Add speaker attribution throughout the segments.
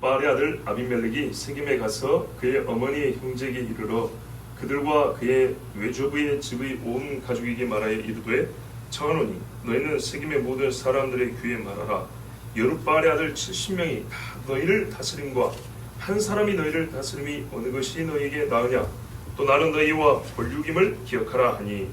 Speaker 1: 여룻바알의 아들 아비멜렉이 세겜에 가서 그의 어머니의 형제에게 이르러 그들과 그의 외조부의 집의 온 가족에게 말하여 이르되 청하노니 너희는 세겜의 모든 사람들의 귀에 말하라. 여룻바알의 아들 70명이 다 너희를 다스림과 한 사람이 너희를 다스림이 어느 것이 너희에게 나으냐. 또 나는 너희와 본육임을 기억하라 하니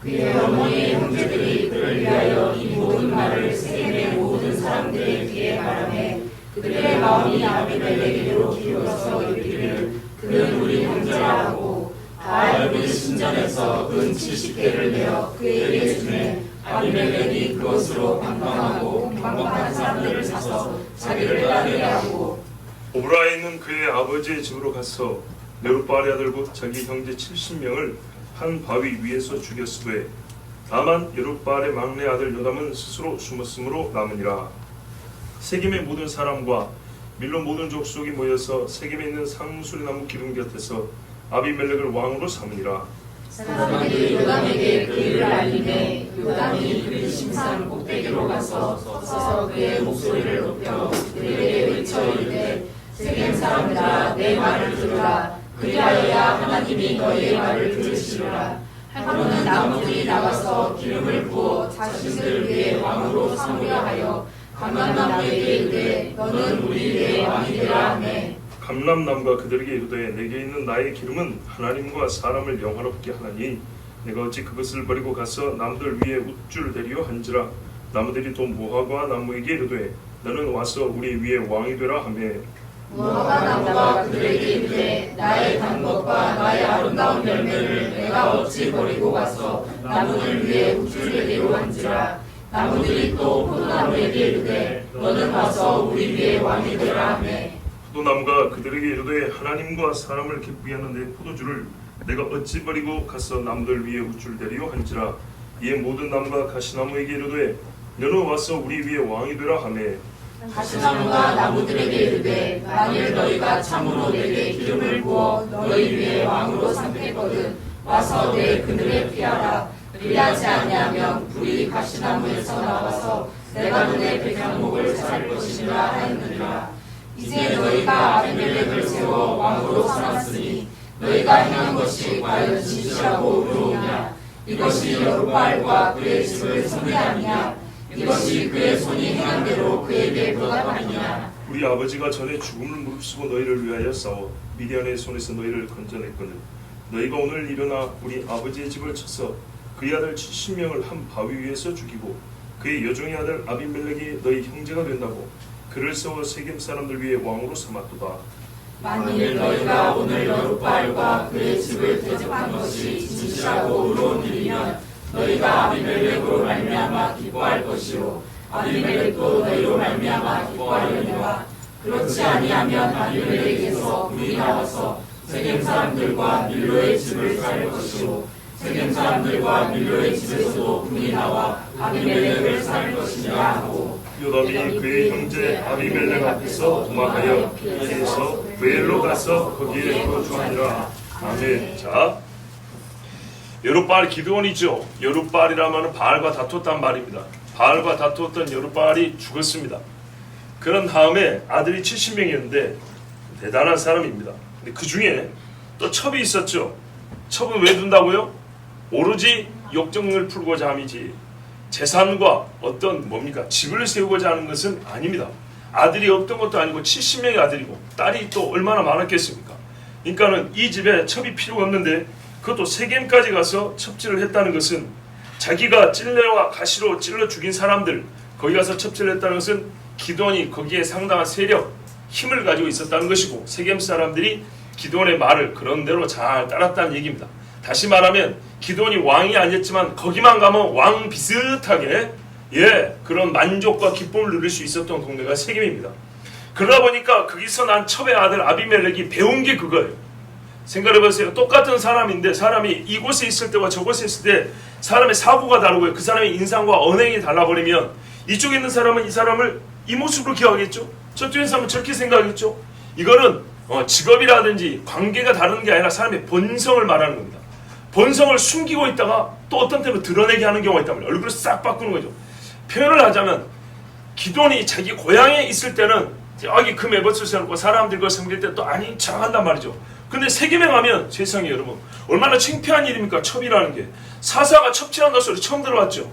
Speaker 2: 그의 어머니의 형제들이 그를 위하여 이 모든 말을 세겜의 모든 사람들의 귀에 말하매 그들의 마음이 아비멜렉에게로 기울어서 이르기를 그는 우리 형제라 하고 바알 그 신전에서 은 70개를 내어 그에게 주매 아비멜렉이 그것으로 방방하고 방방한 사람들을 사서 자기를 따르게 하고
Speaker 1: 오브라에 있는 그의 아버지의 집으로 가서 여룻바알의 아들 곧 자기 형제 70명을 한 바위 위에서 죽였으되 다만 여룻바알의 막내 아들 요담은 스스로 숨었으므로 남으니라. 세겜의 모든 사람과 밀로 모든 족속이 모여서 세겜에 있는 상수리나무 기둥 곁에서 아비멜렉을 왕으로 삼으니라.
Speaker 2: 사람들이 요담에게 그 일을 알리매 요담이 그 심산 꼭대기로 가서 서서 그의 목소리를 높여 그에게 외쳐 이르되 세겜 사람들아 내 말을 들으라. 그리하여야 하나님이 너희의 말을 들으시리라. 하루는 나무들이 나가서 기름을 부어 자신들 위에 왕으로 삼으려 하여 감람나무에게 이르되 너는 우리 위에 왕이 되라 하매
Speaker 1: 감람나무가 그들에게 이르되 내게 있는 나의 기름은 하나님과 사람을 영화롭게 하나니 내가 어찌 그것을 버리고 가서 남들 위에 웃줄 대리요 한지라. 나무들이 또 모아과 나무에게 이르되 너는 와서 우리 위에 왕이 되라 하매
Speaker 2: 무화과 나무가 그들에게 이르되 나의 단것과 나의 아름다운 열매를 내가 어찌 버리고 가서 나무들 위에 우쭐대기로 한지라. 나무들이 또 포도나무에게 이르되 너는 와서 우리 위에 왕이 되라 하매
Speaker 1: 포도나무가 그들에게 이르되 하나님과 사람을 기쁘게 하는 내 포도주를 내가 어찌 버리고 가서 남들 위에 우쭐 대리요 한지라. 이에 모든 나무가 가시나무에게 이르되 너는 와서 우리 위에 왕이 되라 하매
Speaker 2: 가시나무가 나무들에게 이르되 만일 너희가 참으로 내게 기름을 부어 너희 위에 왕으로 삼겠거든 와서 내 그늘에 피하라. 그리하지 아니하면 불이 가시나무에서 나와서 내가 너의 백향목을 살 것이니라 하였느니라. 이제 너희가 아비멜렉을 세워 왕으로 삼았으니 너희가 행한 것이 과연 진실하고 의로우냐. 이것이 여룻바알과 그의 집을 선대하느냐. 이것이 그의 손이 행한 대로 그에게 보답하느냐.
Speaker 1: 우리 아버지가 전에 죽음을 무릅쓰고 너희를 위하여 싸워 미디안의 손에서 너희를 건져냈거늘 너희가 오늘 일어나 우리 아버지의 집을 쳐서 그의 아들 70명을 한 바위 위에서 죽이고 그의 여종의 아들 아비멜렉이 너희 형제가 된다고 그를 세워 세겜 사람들 위에 왕으로 삼았도다.
Speaker 2: 만일 너희가 오늘 여룻바알과 그의 집을 대적한 것이 진실하고 의로운 일이면 너희가 아비멜렉으로 말미암아 기뻐할 것이요 아비멜렉도 너희로 말미암아 기뻐하려니와 그렇지 아니하면 아비멜렉에게서 불이 나와서 세겜 사람들과 밀로의 집을 살 것이요 세겜 사람들과 밀로의 집에서도 불이 나와 아비멜렉을 살 것이니라 하고
Speaker 1: 요담이 그의 형제 아비멜렉 앞에서 도망하여 피해서 베엘로 가서 거기에 거주하니라. 아멘. 자, 여룻바알 기드온이죠. 여룻바알이라면 바알과 다투었단 말입니다. 바알과 다투었던 여룻바알이 죽었습니다. 그런 다음에 아들이 70명이었는데 대단한 사람입니다. 근데 그 중에 또 첩이 있었죠. 첩은 왜 둔다고요? 오로지 욕정을 풀고자 함이지 재산과 어떤 뭡니까 집을 세우고자 하는 것은 아닙니다. 아들이 없던 것도 아니고 70명의 아들이고 딸이 또 얼마나 많았겠습니까? 그러니까는 이 집에 첩이 필요가 없는데 그것도 세겜까지 가서 첩질을 했다는 것은 자기가 찔레와 가시로 찔러 죽인 사람들 거기 가서 첩질을 했다는 것은 기드온이 거기에 상당한 세력, 힘을 가지고 있었다는 것이고 세겜 사람들이 기드온의 말을 그런 대로 잘 따랐다는 얘기입니다. 다시 말하면 기드온이 왕이 아니었지만 거기만 가면 왕 비슷하게 그런 만족과 기쁨을 누릴 수 있었던 동네가 세겜입니다. 그러다 보니까 거기서 난 첩의 아들 아비멜렉이 배운 게 그거예요. 생각해보세요. 똑같은 사람인데 사람이 이곳에 있을 때와 저곳에 있을 때 사람의 사고가 다르고요. 그 사람의 인상과 언행이 달라버리면 이쪽에 있는 사람은 이 사람을 이 모습으로 기억하겠죠. 저쪽에 있는 사람은 저렇게 생각하겠죠. 이거는 직업이라든지 관계가 다른 게 아니라 사람의 본성을 말하는 겁니다. 본성을 숨기고 있다가 또 어떤 때로 드러내게 하는 경우가 있단 말이에요. 얼굴을 싹 바꾸는 거죠. 표현을 하자면 기드온이 자기 고향에 있을 때는 저기 그 매버스 세워놓고 사람들 그 섬길 때 또 아닌 척 한단 말이죠. 근데 세겜에 가면 세상에 여러분 얼마나 창피한 일입니까? 첩이라는 게. 사사가 첩질한다 소리 처음 들어봤죠.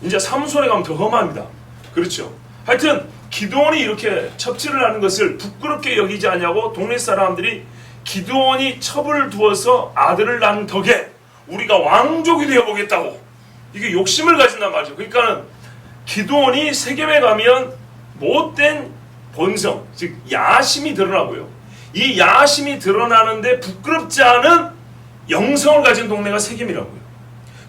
Speaker 1: 이제 사무소에 가면 더 험합니다. 그렇죠. 하여튼 기드온이 이렇게 첩질을 하는 것을 부끄럽게 여기지 않냐고 동네 사람들이 기드온이 첩을 두어서 아들을 낳은 덕에 우리가 왕족이 되어보겠다고 이게 욕심을 가진단 말이죠. 그러니까는 기드온이 세겜에 가면 못된 본성, 즉 야심이 드러나고요. 이 야심이 드러나는데 부끄럽지 않은 영성을 가진 동네가 세겜이라고요.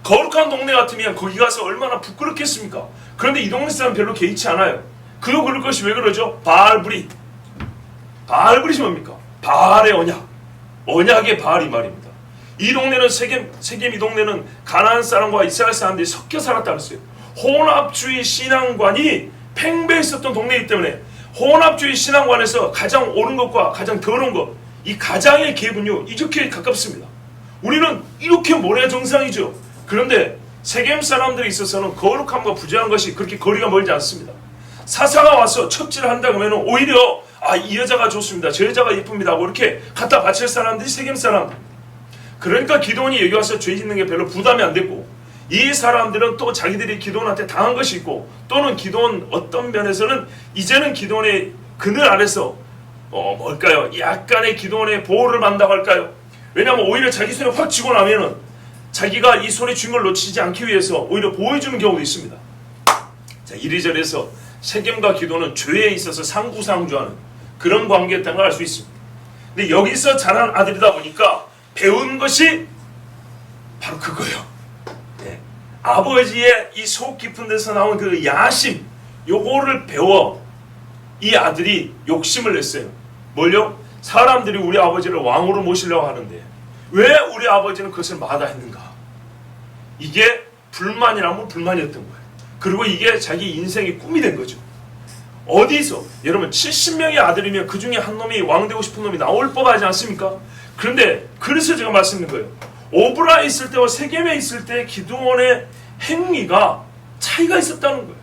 Speaker 1: 거룩한 동네 같으면 거기 가서 얼마나 부끄럽겠습니까? 그런데 이 동네 사람 별로 개의치 않아요. 그도 그럴 것이 왜 그러죠? 바알브릿. 바알브릿이 뭡니까? 바알의 언약. 언약의 바알이 말입니다. 이 동네는 세겜 이 동네는 가나안 사람과 이스라엘 사람들이 섞여 살았다 그랬어요. 혼합주의 신앙관이 팽배해 있었던 동네이기 때문에 혼합주의 신앙관에서 가장 옳은 것과 가장 더러운 것, 이 가장의 계분요 이렇게 가깝습니다. 우리는 이렇게 모래 정상이죠. 그런데 세겜 사람들에 있어서는 거룩함과 부정한 것이 그렇게 거리가 멀지 않습니다. 사사가 와서 첩질을 한다 그러면 오히려 이 여자가 좋습니다. 저 여자가 예쁩니다 하고 이렇게 갖다 바칠 사람들이 세겜 사람들입니다. 그러니까 기드온이 여기 와서 죄 짓는 게 별로 부담이 안 됐고 이 사람들은 또 자기들이 기드온한테 당한 것이 있고 또는 기드온 어떤 면에서는 이제는 기드온의 그늘 아래서 뭘까요? 약간의 기드온의 보호를 받는다고 할까요? 왜냐하면 오히려 자기 손에 확 쥐고 나면은 자기가 이 손에 쥔 걸 놓치지 않기 위해서 오히려 보호해주는 경우도 있습니다. 자, 이리저리해서 세겜과 기드온은 죄에 있어서 상부상조하는 그런 관계였다는 걸 알 수 있습니다. 근데 여기서 자란 아들이다 보니까 배운 것이 바로 그거예요. 네. 아버지의 이 속 깊은 데서 나온 그 야심, 요거를 배워 이 아들이 욕심을 냈어요. 뭘요? 사람들이 우리 아버지를 왕으로 모시려고 하는데 왜 우리 아버지는 그것을 마다했는가? 이게 불만이라면 불만이었던 거예요. 그리고 이게 자기 인생의 꿈이 된 거죠. 어디서? 여러분 70명의 아들이면 그 중에 한 놈이 왕 되고 싶은 놈이 나올 법하지 않습니까? 그런데 그래서 제가 말씀드린 거예요. 오브라에 있을 때와 세겜에 있을 때 기드온의 행위가 차이가 있었다는 거예요.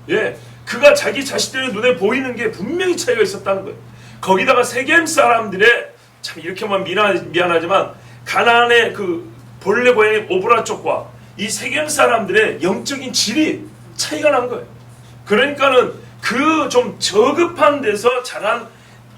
Speaker 1: 예, 그가 자기 자식들의 눈에 보이는 게 분명히 차이가 있었다는 거예요. 거기다가 세겜 사람들의 참 이렇게만 미안하지만 가나안의 그 본래 고향의 오브라 쪽과 이 세겜 사람들의 영적인 질이 차이가 난 거예요. 그러니까는 그 좀 저급한 데서 자란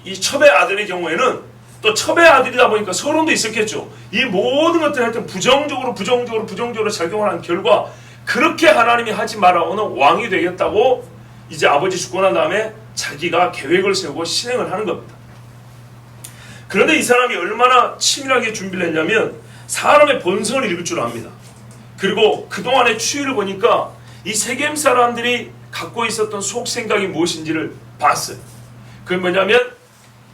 Speaker 1: 이 첩의 아들의 경우에는 또 첩의 아들이다 보니까 서론도 있었겠죠. 이 모든 것들을 하여튼 부정적으로 작용을 한 결과 그렇게 하나님이 하지 말아오는 왕이 되겠다고 이제 아버지 죽고 난 다음에 자기가 계획을 세우고 실행을 하는 겁니다. 그런데 이 사람이 얼마나 치밀하게 준비를 했냐면 사람의 본성을 읽을 줄 압니다. 그리고 그동안의 추이를 보니까 이 세겜 사람들이 갖고 있었던 속 생각이 무엇인지를 봤어요. 그게 뭐냐면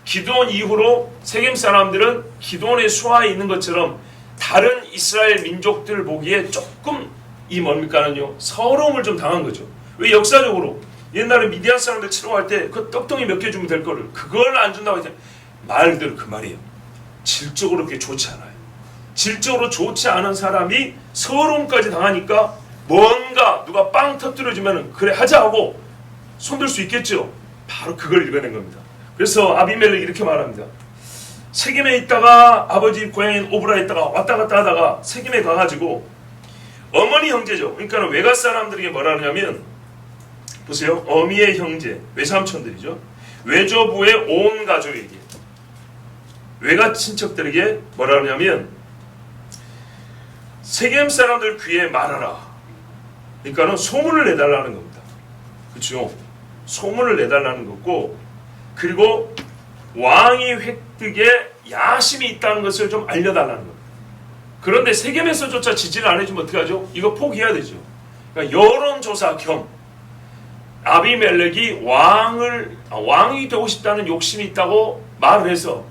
Speaker 1: 기드온 이후로 세겜 사람들은 기드온의 수하에 있는 것처럼 다른 이스라엘 민족들 보기에 조금 이 뭡니까는요 서러움을 좀 당한 거죠. 왜? 역사적으로 옛날에 미디안 사람들 치러 갈 때 그 떡덩이 몇 개 주면 될 거를 그걸 안 준다고 했더니 말 그대로 그 말이에요. 질적으로 그렇게 좋지 않아요. 질적으로 좋지 않은 사람이 서러움까지 당하니까 뭔가 누가 빵 터뜨려주면 그래 하자 하고 손들 수 있겠죠. 바로 그걸 읽어낸 겁니다. 그래서 아비멜렉이 이렇게 말합니다. 세겜에 있다가 아버지 고향인 오브라에 있다가 왔다 갔다 하다가 세겜에 가가지고 어머니 형제죠. 그러니까 외가 사람들에게 뭐라 하냐면 보세요. 어미의 형제, 외삼촌들이죠. 외조부의 온 가족에게 외가 친척들에게 뭐라 하냐면 세겜 사람들 귀에 말하라. 그러니까는 소문을 내달라는 겁니다. 그렇죠? 소문을 내달라는 거고 그리고 왕이 획득에 야심이 있다는 것을 좀 알려달라는 겁니다. 그런데 세겜에서조차 지지를 안 해주면 어떡하죠? 이거 포기해야 되죠. 그러니까 여론조사 겸 아비멜렉이 왕이 되고 싶다는 욕심이 있다고 말을 해서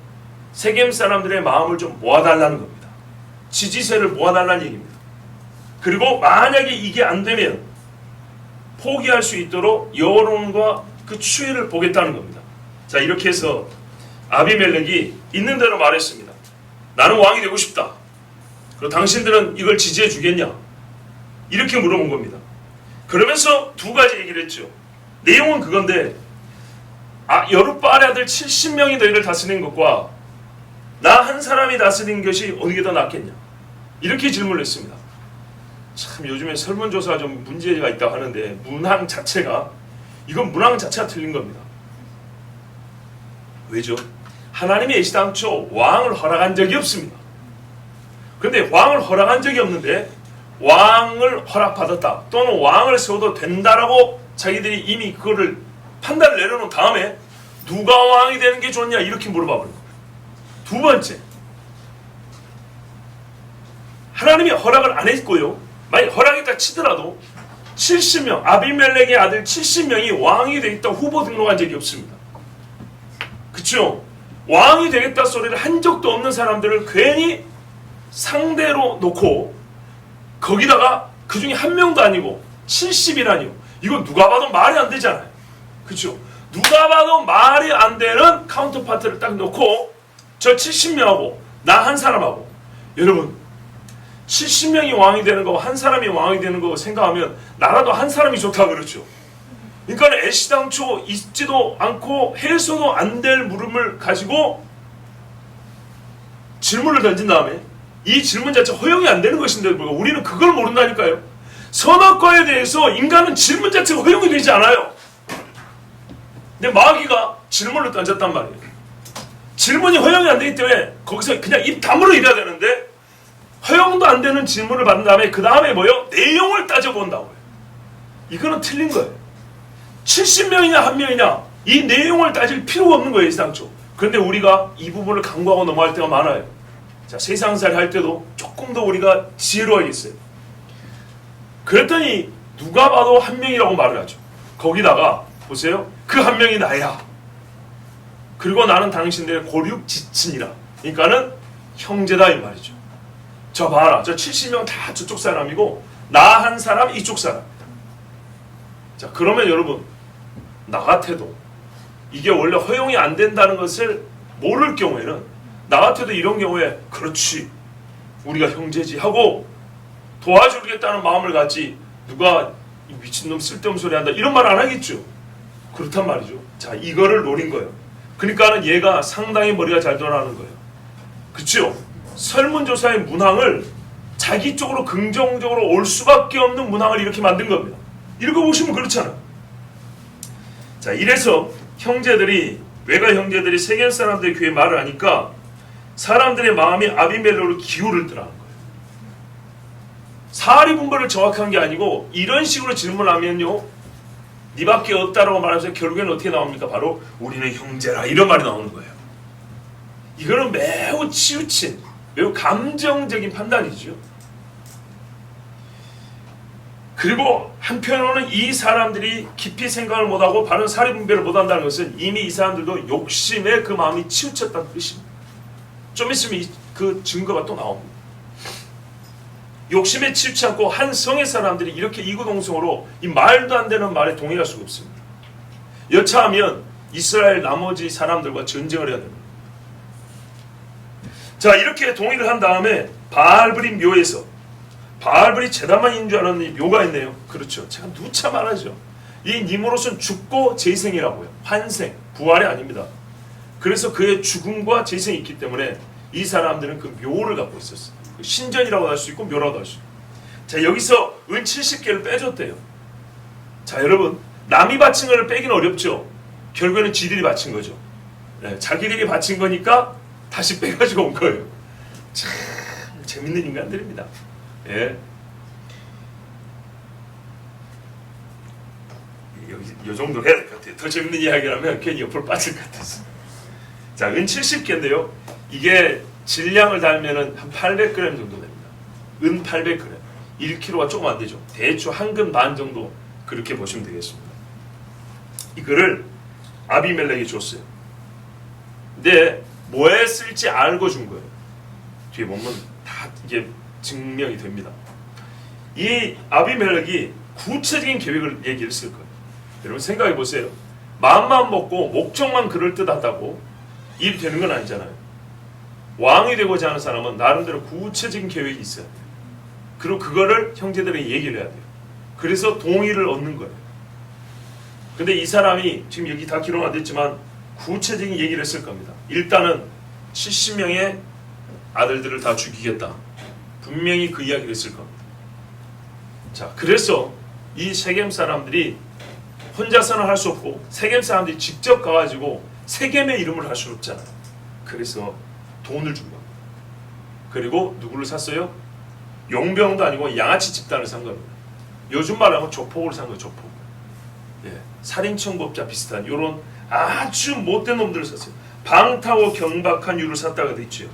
Speaker 1: 세겜 사람들의 마음을 좀 모아달라는 겁니다. 지지세를 모아달라는 얘기입니다. 그리고 만약에 이게 안 되면 포기할 수 있도록 여론과 그 추이를 보겠다는 겁니다. 자, 이렇게 해서 아비멜렉이 있는 대로 말했습니다. 나는 왕이 되고 싶다. 그리고 당신들은 이걸 지지해 주겠냐? 이렇게 물어본 겁니다. 그러면서 두 가지 얘기를 했죠. 내용은 그건데 여룻바알의 아들 70명이 너희를 다스리는 것과 나 한 사람이 다스리는 것이 어느 게 더 낫겠냐? 이렇게 질문을 했습니다. 참 요즘에 설문조사가 좀 문제가 있다고 하는데 문항 자체가 틀린 겁니다. 왜죠? 하나님이 애시당초 왕을 허락한 적이 없습니다. 그런데 왕을 허락한 적이 없는데 왕을 허락받았다 또는 왕을 세워도 된다라고 자기들이 이미 그거를 판단을 내려놓은 다음에 누가 왕이 되는 게 좋냐 이렇게 물어봐 버린 거예요. 두 번째, 하나님이 허락을 안 했고요. 만약 허락했다 치더라도 70명, 아비멜렉의 아들 70명이 왕이 되겠다 후보 등록한 적이 없습니다. 그렇죠? 왕이 되겠다 소리를 한 적도 없는 사람들을 괜히 상대로 놓고 거기다가 그 중에 한 명도 아니고 70이라니요. 이거 누가 봐도 말이 안 되잖아요. 그렇죠? 누가 봐도 말이 안 되는 카운터파트를 딱 놓고 저 70명하고 나 한 사람하고, 여러분 70명이 왕이 되는 거 한 사람이 왕이 되는 거 생각하면 나라도 한 사람이 좋다 그렇죠. 그러니까 애시당초 있지도 않고 해서도 안 될 물음을 가지고 질문을 던진 다음에 이 질문 자체가 허용이 안 되는 것인데 우리는 그걸 모른다니까요. 선악과에 대해서 인간은 질문 자체가 허용이 되지 않아요. 근데 마귀가 질문을 던졌단 말이에요. 질문이 허용이 안 되기 때문에 거기서 그냥 입 다물어 이래야 되는데 허용도 안 되는 질문을 받은 다음에 그 다음에 뭐요? 내용을 따져본다고요. 이거는 틀린 거예요. 70명이냐 한 명이냐 이 내용을 따질 필요가 없는 거예요. 일상적으로. 그런데 우리가 이 부분을 간과하고 넘어갈 때가 많아요. 자, 세상살이 할 때도 조금 더 우리가 지혜로워야겠어요. 그랬더니 누가 봐도 한 명이라고 말을 하죠. 거기다가 보세요. 그 한 명이 나야. 그리고 나는 당신들의 고륙지친이라. 그러니까는 형제다 이 말이죠. 저 봐라. 저 70명 다 저쪽 사람이고 나 한 사람 이쪽 사람. 자, 그러면 여러분 나 같아도 이게 원래 허용이 안 된다는 것을 모를 경우에는 나 같아도 이런 경우에 그렇지 우리가 형제지 하고 도와주겠다는 마음을 갖지 누가 이 미친놈 쓸데없는 소리 한다 이런 말 안 하겠죠. 그렇단 말이죠. 자, 이거를 노린 거예요. 그러니까는 얘가 상당히 머리가 잘 돌아가는 거예요. 그렇죠? 설문조사의 문항을 자기 쪽으로 긍정적으로 올 수밖에 없는 문항을 이렇게 만든 겁니다. 읽어보시면 그렇잖아요. 자, 이래서 외가 형제들이 세겜 사람들의 귀에 말을 하니까 사람들의 마음이 아비멜렉으로 기울더라는 거예요. 사리 분별을 정확한 게 아니고 이런 식으로 질문하면요, 니밖에 없다라고 말하면서 결국에는 어떻게 나옵니까? 바로 우리는 형제라 이런 말이 나오는 거예요. 이거는 매우 치우친, 매우 감정적인 판단이죠. 그리고 한편으로는 이 사람들이 깊이 생각을 못하고 바른 사리 분별을 못한다는 것은 이미 이 사람들도 욕심에 그 마음이 치우쳤다는 뜻입니다. 좀 있으면 그 증거가 또 나옵니다. 욕심에 치우치 않고 한 성의 사람들이 이렇게 이구동성으로 이 말도 안 되는 말에 동의할 수가 없습니다. 여차하면 이스라엘 나머지 사람들과 전쟁을 해야 됩니다. 자, 이렇게 동의를 한 다음에 바알브림 묘에서 바알브리 제단만 있는 줄 알았는데 묘가 있네요. 그렇죠. 제가 누차 말하죠. 이 니므롯은 죽고 재생이라고요. 환생, 부활이 아닙니다. 그래서 그의 죽음과 재생이 있기 때문에 이 사람들은 그 묘를 갖고 있었어요. 신전이라고 할 수 있고 묘라고 할 수 있고. 자, 여기서 은 70개를 빼줬대요. 자, 여러분 남이 바친 거를 빼기는 어렵죠. 결국에는 지들이 바친 거죠. 네, 자기들이 바친 거니까 다시 빼가지고 온 거예요. 참 재밌는 인간들입니다. 예. 이 정도 해야 될 것 같아요. 더 재밌는 이야기라면 괜히 옆으로 빠질 것 같아서. 자, 은 70개인데요. 이게 질량을 달면은 한 800g 정도 됩니다. 은 800g. 1kg가 조금 안 되죠. 대충 한 근 반 정도 그렇게 보시면 되겠습니다. 이거를 아비멜렉이 줬어요. 근데 뭐에 쓸지 알고 준 거예요. 뒤에 보면 다 이게 증명이 됩니다. 이 아비멜렉이 구체적인 계획을 얘기했을 거예요. 여러분 생각해 보세요. 마음만 먹고 목적만 그럴듯하다고 일이 되는 건 아니잖아요. 왕이 되고자 하는 사람은 나름대로 구체적인 계획이 있어야 돼요. 그리고 그거를 형제들에게 얘기를 해야 돼요. 그래서 동의를 얻는 거예요. 근데 이 사람이 지금 여기 다 기록 안 됐지만 구체적인 얘기를 했을 겁니다. 일단은 70명의 아들들을 다 죽이겠다. 분명히 그 이야기를 했을 겁니다. 자, 그래서 이 세겜 사람들이 혼자서는 할 수 없고 세겜 사람들이 직접 가가지고 세겜의 이름을 할 수는 없잖아요. 그래서 돈을 준 겁니다. 그리고 누구를 샀어요? 용병도 아니고 양아치 집단을 산 겁니다. 요즘 말하면 조폭을 산 거예요. 조폭. 예, 살인청법자 비슷한 이런 아주 못된 놈들을 샀어요. 방타고 경박한 유를 샀다가 됐죠.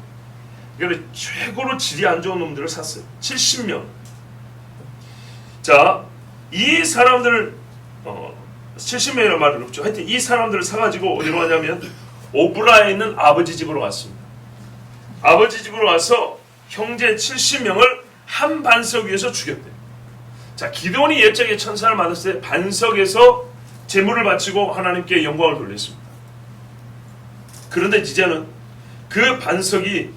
Speaker 1: 그러니까 최고로 질이 안 좋은 놈들을 샀어요. 70명. 자, 이 사람들을 70명이라는 말은 없죠. 하여튼 이 사람들을 사가지고 어디로 가냐면 오브라에 있는 아버지 집으로 갔습니다. 아버지 집으로 가서 형제 70명을 한 반석 위에서 죽였대요. 자, 기드온이 옛적에 천사를 만났을 때 반석에서 제물을 바치고 하나님께 영광을 돌렸습니다. 그런데 이제는 그 반석이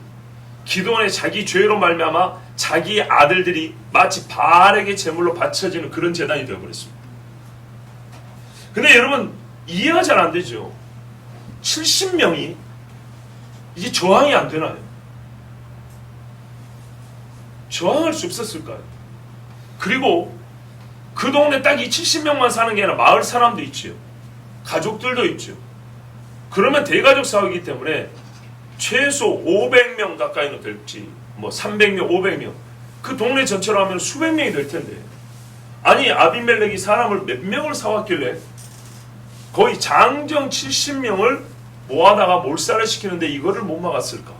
Speaker 1: 기드온의 자기 죄로 말미암아 자기 아들들이 마치 바알에게 제물로 바쳐지는 그런 제단이 되어버렸습니다. 근데 여러분 이해가 잘 안 되죠. 70명이 이게 저항이 안 되나요? 저항할 수 없었을까요? 그리고 그 동네 딱 이 70명만 사는 게 아니라 마을 사람도 있지요. 가족들도 있죠. 그러면 대가족 사회이기 때문에 최소 500명 가까이는 될지 뭐 300명, 500명 그 동네 전체로 하면 수백 명이 될 텐데 아니 아비멜렉이 사람을 몇 명을 사왔길래 거의 장정 70명을 모아다가 몰살을 시키는데 이거를 못 막았을까?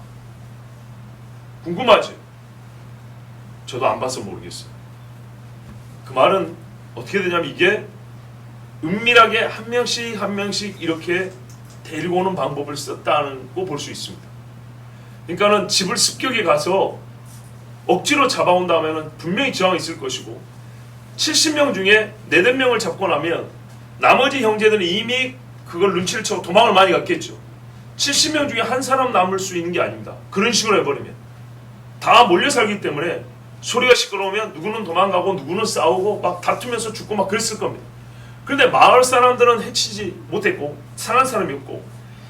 Speaker 1: 궁금하죠? 저도 안 봐서 모르겠어요. 그 말은 어떻게 되냐면 이게 은밀하게 한 명씩 한 명씩 이렇게 데리고 오는 방법을 썼다는 거 볼 수 있습니다. 그러니까는 집을 습격에 가서 억지로 잡아온다면 분명히 저항이 있을 것이고 70명 중에 4-5명을 잡고 나면 나머지 형제들은 이미 그걸 눈치를 채고 도망을 많이 갔겠죠. 70명 중에 한 사람 남을 수 있는 게 아닙니다. 그런 식으로 해버리면 다 몰려 살기 때문에 소리가 시끄러우면 누구는 도망가고 누구는 싸우고 막 다투면서 죽고 막 그랬을 겁니다. 그런데 마을 사람들은 해치지 못했고 상한 사람이 없고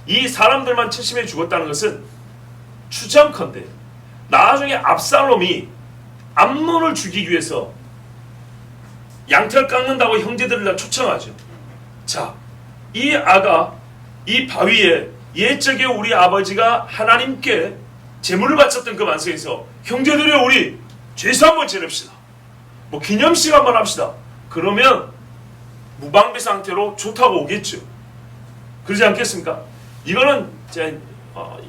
Speaker 1: 이 사람들만 70명이 죽었다는 것은 추정컨대 나중에 압살롬이 암논을 죽이기 위해서 양털 깎는다고 형제들을 다 초청하죠. 자, 이 아가 이 바위에 옛적에 우리 아버지가 하나님께 제물을 바쳤던 그 반석에서 형제들이 우리 제사 한번 지냅시다. 뭐 기념식 한번 합시다. 그러면 무방비 상태로 좋다고 오겠죠. 그러지 않겠습니까? 이거는 제가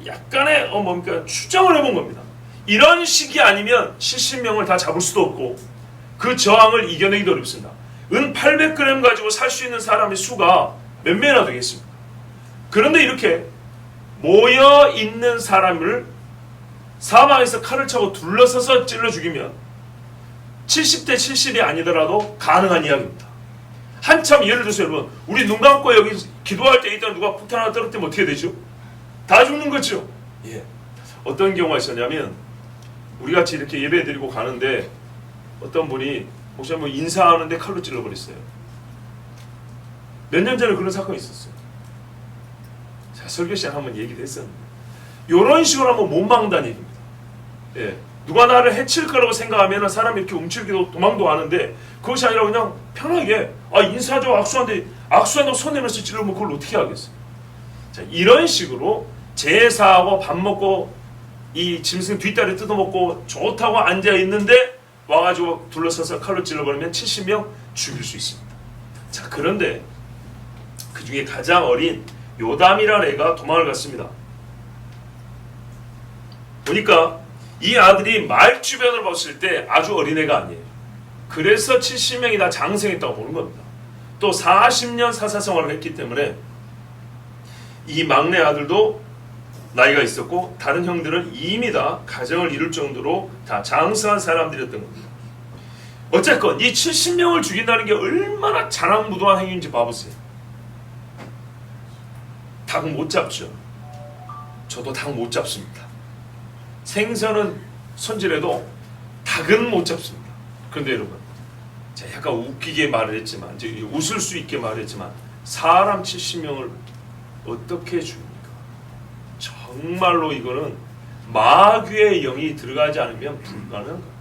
Speaker 1: 약간의 뭡니까 추정을 해본 겁니다. 이런 식이 아니면 70명을 다 잡을 수도 없고 그 저항을 이겨내기도 어렵습니다. 은 800g 가지고 살 수 있는 사람의 수가 몇 명이나 되겠습니까? 그런데 이렇게 모여 있는 사람을 사방에서 칼을 차고 둘러서서 찔러 죽이면 70대 70이 아니더라도 가능한 이야기입니다. 한참 예를 들어서 여러분 우리 눈 감고 여기 기도할 때 있던 누가 폭탄 하나 떨어뜨리면 어떻게 되죠? 다 죽는 거죠. 예. 어떤 경우가 있었냐면 우리 같이 이렇게 예배 드리고 가는데 어떤 분이 혹시 뭐 인사하는데 칼로 찔러버렸어요. 몇 년 전에 그런 사건이 있었어요. 자, 설교 시간 한번 얘기도 했었는데 이런 식으로 하면 못 막는다는 얘기입니다. 예. 누가 나를 해칠 거라고 생각하면 사람이 이렇게 움츠리기도 도망도 하는데 그것이 아니라 그냥 편하게 인사하자고 악수한다고 손 내면서 찔러면 그걸 어떻게 하겠어요. 자, 이런 식으로 제사하고 밥 먹고 이 짐승 뒷다리 뜯어먹고 좋다고 앉아있는데 와가지고 둘러서서 칼로 찔러버리면 70명 죽일 수 있습니다. 자, 그런데 그 중에 가장 어린 요담이라는 애가 도망을 갔습니다. 보니까 이 아들이 말 주변을 봤을 때 아주 어린애가 아니에요. 그래서 70명이 다 장성했다고 보는 겁니다. 또 40년 사사생활을 했기 때문에 이 막내 아들도 나이가 있었고 다른 형들은 이미 다 가정을 이룰 정도로 다 장성한 사람들이었던 겁니다. 어쨌건 이 70명을 죽인다는 게 얼마나 자랑무도한 행위인지 봐보세요. 닭 못 잡죠. 저도 닭 못 잡습니다. 생선은 손질해도 닭은 못 잡습니다. 그런데 여러분 제가 약간 웃기게 말을 했지만 웃을 수 있게 말을 했지만 사람 70명을 어떻게 죽입니까? 정말로 이거는 마귀의 영이 들어가지 않으면 불가능한 겁니다.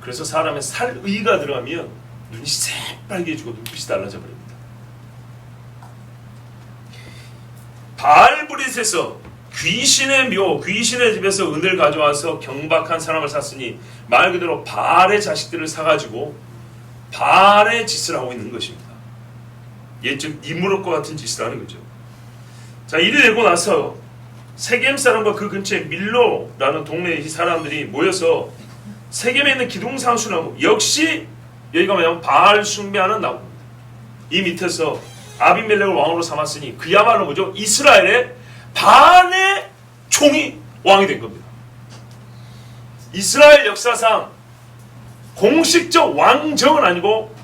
Speaker 1: 그래서 사람의 살의가 들어가면 눈이 새빨개지고 눈빛이 달라져 버립니다. 바알브릿에서 귀신의 묘, 귀신의 집에서 은을 가져와서 경박한 사람을 샀으니 말 그대로 바알의 자식들을 사가지고 바알의 짓을 하고 있는 것입니다. 예측 니무롯과 같은 짓을 하는 거죠. 자, 이리 되고 나서 세겜 사람과 그 근처에 밀로라는 동네의 사람들이 모여서 세겜에 있는 기둥상수나무, 역시 여기가 뭐냐면 바알 숭배하는 나무입니다. 이 밑에서 아비멜렉을 왕으로 삼았으니 그야말로 뭐죠? 이스라엘의 반의 총이 왕이 된 겁니다. 이스라엘 역사상 공식적 왕정은 아니고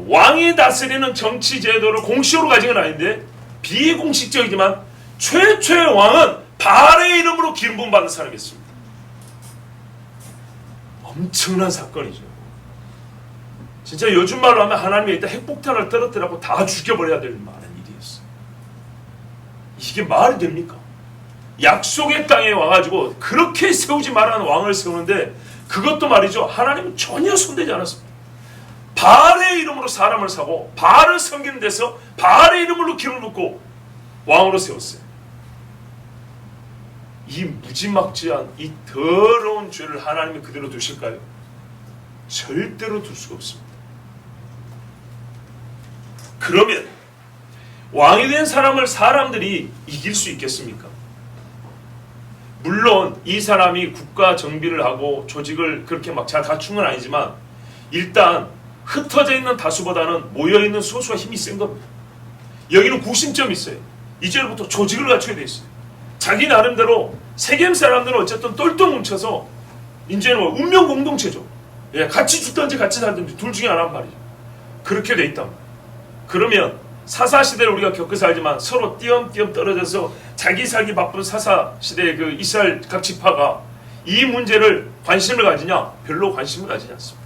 Speaker 1: 왕이 다스리는 정치 제도를 공식으로 가진 건 아닌데 비공식적이지만 최초의 왕은 바알의 이름으로 기름 부음 받은 사람이었습니다. 엄청난 사건이죠. 진짜 요즘 말로 하면 하나님이 일단 핵폭탄을 떨어뜨리고 다 죽여버려야 될 만한 일이었어요. 이게 말이 됩니까? 약속의 땅에 와가지고 그렇게 세우지 말라는 왕을 세우는데 그것도 말이죠. 하나님은 전혀 손대지 않았습니다. 바알의 이름으로 사람을 사고 바알을 섬기는 데서 바알의 이름으로 기름을 붓고 왕으로 세웠어요. 이 무지막지한 이 더러운 죄를 하나님이 그대로 두실까요? 절대로 둘 수가 없습니다. 그러면 왕이 된 사람을 사람들이 이길 수 있겠습니까? 물론 이 사람이 국가 정비를 하고 조직을 그렇게 막 잘 갖춘 건 아니지만 일단 흩어져 있는 다수보다는 모여있는 소수가 힘이 센 겁니다. 여기는 구심점이 있어요. 이제부터 조직을 갖춰야 돼 있어요. 자기 나름대로 세겜 사람들은 어쨌든 똘똘 뭉쳐서 이제는 뭐 운명 공동체죠. 예, 같이 죽든지 같이 살든지 둘 중에 하나란 말이죠. 그렇게 돼 있다. 그러면 사사시대를 우리가 겪어서 알지만 서로 띄엄띄엄 떨어져서 자기 살기 바쁜 사사시대의 그 이스라엘 각 지파가 이 문제를 관심을 가지냐? 별로 관심을 가지지 않습니다.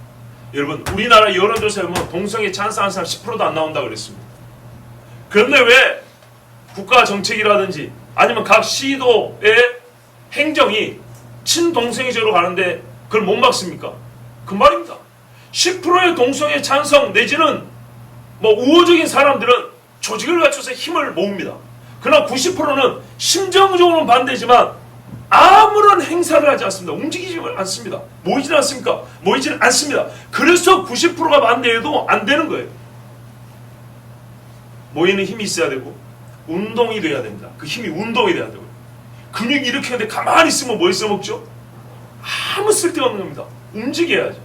Speaker 1: 여러분, 우리나라 여론조사에 보면 동성애 찬성하는 사람 10%도 안 나온다고 그랬습니다. 그런데 왜 국가 정책이라든지 아니면 각 시도의 행정이 친동성애제로 가는데 그걸 못 막습니까? 그 말입니다. 10%의 동성애 찬성 내지는 뭐 우호적인 사람들은 조직을 갖춰서 힘을 모읍니다. 그러나 90%는 심정적으로는 반대지만 아무런 행사를 하지 않습니다. 움직이지 않습니다. 모이지는 않습니까? 모이지는 않습니다. 그래서 90%가 반대해도 안 되는 거예요. 모이는 힘이 있어야 되고 운동이 돼야 됩니다. 그 힘이 운동이 돼야 되고 근육이 이렇게 하는데 가만히 있으면 뭐 있어먹죠? 아무 쓸데없는 겁니다. 움직여야죠.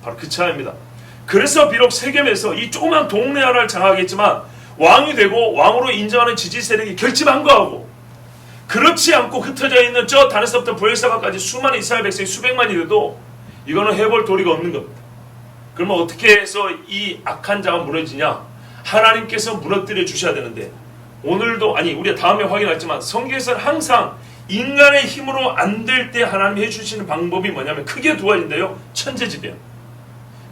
Speaker 1: 바로 그 차이입니다. 그래서 비록 세겜에서 이 조그만 동네 하나를 장악했지만 왕이 되고 왕으로 인정하는 지지 세력이 결집한거하고 그렇지 않고 흩어져 있는 저 다른서부터 부엘사가까지 수많은 이스라엘 백성이 수백만이 돼도 이거는 해볼 도리가 없는 겁니다. 그러면 어떻게 해서 이 악한 자가 무너지냐? 하나님께서 무너뜨려 주셔야 되는데 오늘도 아니 우리가 다음에 확인하지만 성경에서는 항상 인간의 힘으로 안 될 때 하나님이 해주시는 방법이 뭐냐면 크게 두 가지인데요. 천재지변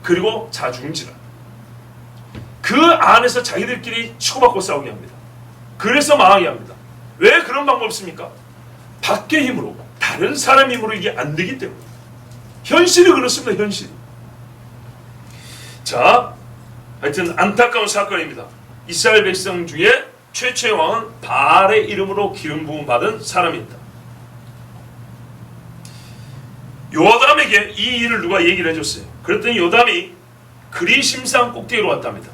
Speaker 1: 그리고 자중질환. 그 안에서 자기들끼리 치고받고 싸우게 합니다. 그래서 망하게 합니다. 왜 그런 방법을 씁니까? 밖의 힘으로 다른 사람 힘으로 이게 안 되기 때문에. 현실이 그렇습니다. 현실이. 자, 하여튼 안타까운 사건입니다. 이스라엘 백성 중에 최초의 왕은 바알의 이름으로 기름 부음 받은 사람입니다. 요담에게 이 일을 누가 얘기를 해줬어요. 그랬더니 요담이 그리심산 꼭대기로 왔답니다.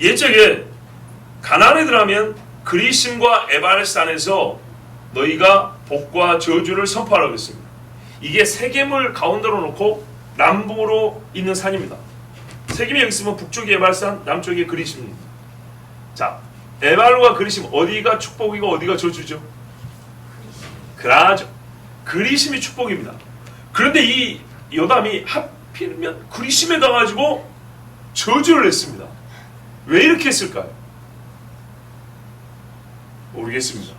Speaker 1: 옛적에 가나안에 들어가면 그리심과 에발산에서 너희가 복과 저주를 선포하라고 했습니다. 이게 세겜을 가운데로 놓고 남북으로 있는 산입니다. 세겜이 여기 있으면 북쪽이 에발산, 남쪽이 그리심입니다. 자, 에발과 그리심 어디가 축복이고 어디가 저주죠? 그라죠. 그리심이 축복입니다. 그런데 이 요담이 하필이면 그리심에 가가지고 저주를 했습니다. 왜 이렇게 했을까요? 모르겠습니다.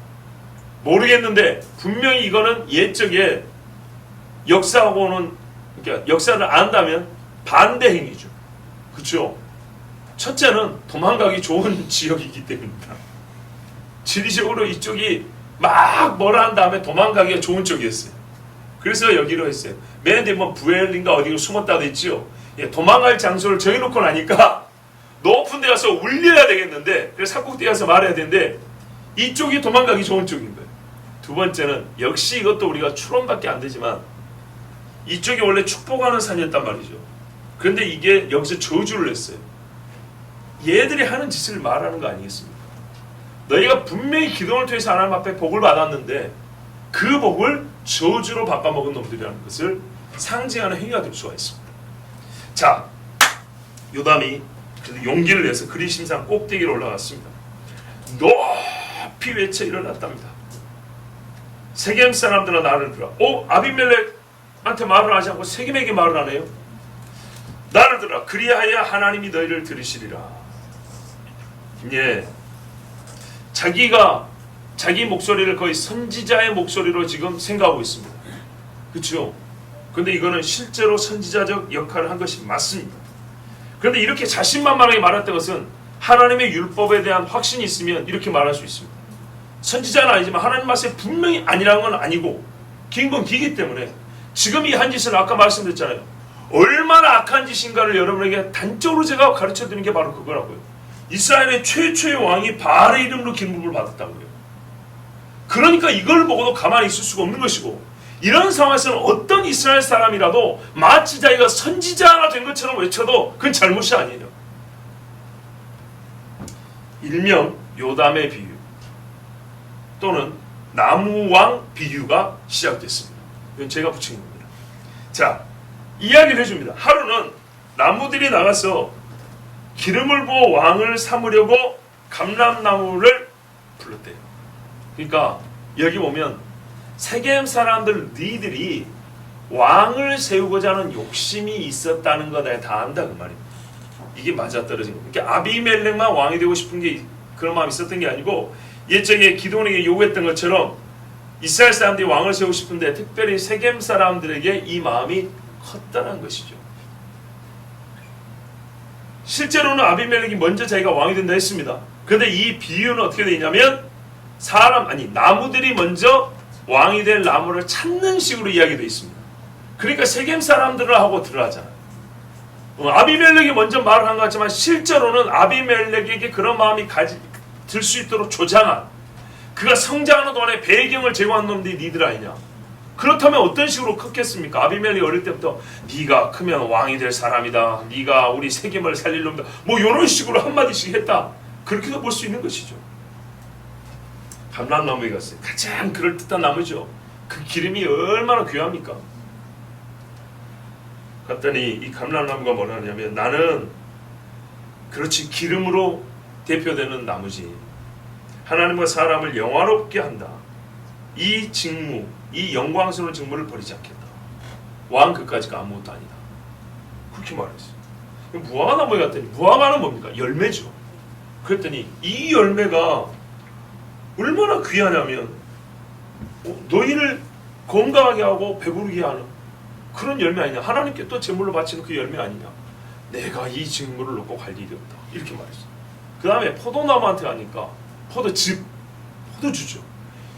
Speaker 1: 모르겠는데 분명히 이거는 옛적에 역사하고는 그러니까 역사를 안다면 반대 행위죠. 그렇죠? 첫째는 도망가기 좋은 지역이기 때문입니다. 지리적으로 이쪽이 막 뭐라 한 다음에 도망가기가 좋은 쪽이었어요. 그래서 여기로 했어요. 맨 뒤에 뭐 부엘인가 어디로 숨었다도 있지요. 예, 도망갈 장소를 정해놓고 나니까 높은 데 가서 울려야 되겠는데, 그래서 산꼭대기 가서 말해야 되는데 이쪽이 도망가기 좋은 쪽인 거예요. 두 번째는 역시 이것도 우리가 추론밖에 안 되지만 이쪽이 원래 축복하는 산이었단 말이죠. 그런데 이게 여기서 저주를 했어요. 얘들이 하는 짓을 말하는 거 아니겠습니까? 너희가 분명히 기도를 통해서 하나님 앞에 복을 받았는데 그 복을 저주로 바꿔먹은 놈들이라는 것을 상징하는 행위가 될 수가 있습니다. 자, 요담이 용기를 내서 그리심산 꼭대기로 올라갔습니다. 높이 외쳐 일어났답니다. 세겜 사람들은 나를 들어. 아비멜렉한테 말을 하지 않고 세겜에게 말을 하네요. 나를 들어. 그리하여 하나님이 너희를 들으시리라. 예, 자기 목소리를 거의 선지자의 목소리로 지금 생각하고 있습니다. 그렇죠? 근데 이거는 실제로 선지자적 역할을 한 것이 맞습니다. 그런데 이렇게 자신만만하게 말했던 것은 하나님의 율법에 대한 확신이 있으면 이렇게 말할 수 있습니다. 선지자는 아니지만 하나님 말씀이 분명히 아니라는 건 아니고 긴 건 기기 때문에 지금 이 한 짓은 아까 말씀드렸잖아요. 얼마나 악한 짓인가를 여러분에게 단적으로 제가 가르쳐드리는 게 바로 그거라고요. 이스라엘의 최초의 왕이 바알의 이름으로 기름부음을 받았다고요. 그러니까 이걸 보고도 가만히 있을 수가 없는 것이고, 이런 상황에서는 어떤 이스라엘 사람이라도 마치 자기가 선지자가 된 것처럼 외쳐도 그건 잘못이 아니에요. 일명 요담의 비유 또는 나무왕 비유가 시작됐습니다. 이건 제가 붙인 겁니다. 자, 이야기를 해줍니다. 하루는 나무들이 나가서 기름을 부어 왕을 삼으려고 감람나무를 불렀대요. 그러니까 여기 보면 세겜 사람들 니들이 왕을 세우고자 하는 욕심이 있었다는 거 내가 다 안다 그 말입니다. 이게 맞아떨어진 겁니다. 그러니까 아비멜렉만 왕이 되고 싶은 게 그런 마음이 있었던 게 아니고, 옛적에 기드온에게 요구했던 것처럼 이스라엘 사람들이 왕을 세우고 싶은데 특별히 세겜 사람들에게 이 마음이 컸다는 것이죠. 실제로는 아비멜렉이 먼저 자기가 왕이 된다 했습니다. 그런데 이 비유는 어떻게 되냐면 나무들이 먼저 왕이 될 나무를 찾는 식으로 이야기되어 있습니다. 그러니까 세겜 사람들을 하고 들어가잖아요. 아비멜렉이 먼저 말을 한 것 같지만 실제로는 아비멜렉에게 그런 마음이 들 수 있도록 조장한, 그가 성장하는 동안에 배경을 제공한 놈들이 니들 아니냐. 그렇다면 어떤 식으로 컸겠습니까? 아비멜렉이 어릴 때부터 네가 크면 왕이 될 사람이다, 네가 우리 세겜을 살릴 놈이다, 뭐 이런 식으로 한마디씩 했다, 그렇게도 볼 수 있는 것이죠. 감람나무에 갔어요. 가장 그럴듯한 나무죠. 그 기름이 얼마나 귀합니까? 갔더니 이 감람나무가 뭐라 하냐면, 나는 그렇지 기름으로 대표되는 나무지, 하나님과 사람을 영화롭게 한다, 이 직무, 이 영광스러운 직무를 버리지 않겠다, 왕 그까지가 아무것도 아니다, 그렇게 말했어요. 무화과나무에 갔더니 무화과는 뭡니까? 열매죠. 그랬더니 이 열매가 얼마나 귀하냐면 너희를 건강하게 하고 배부르게 하는 그런 열매 아니냐, 하나님께 또 제물로 바치는 그 열매 아니냐, 내가 이 직무를 놓고 갈 일이 없다, 이렇게 말했어요. 그 다음에 포도나무한테 가니까 포도주죠.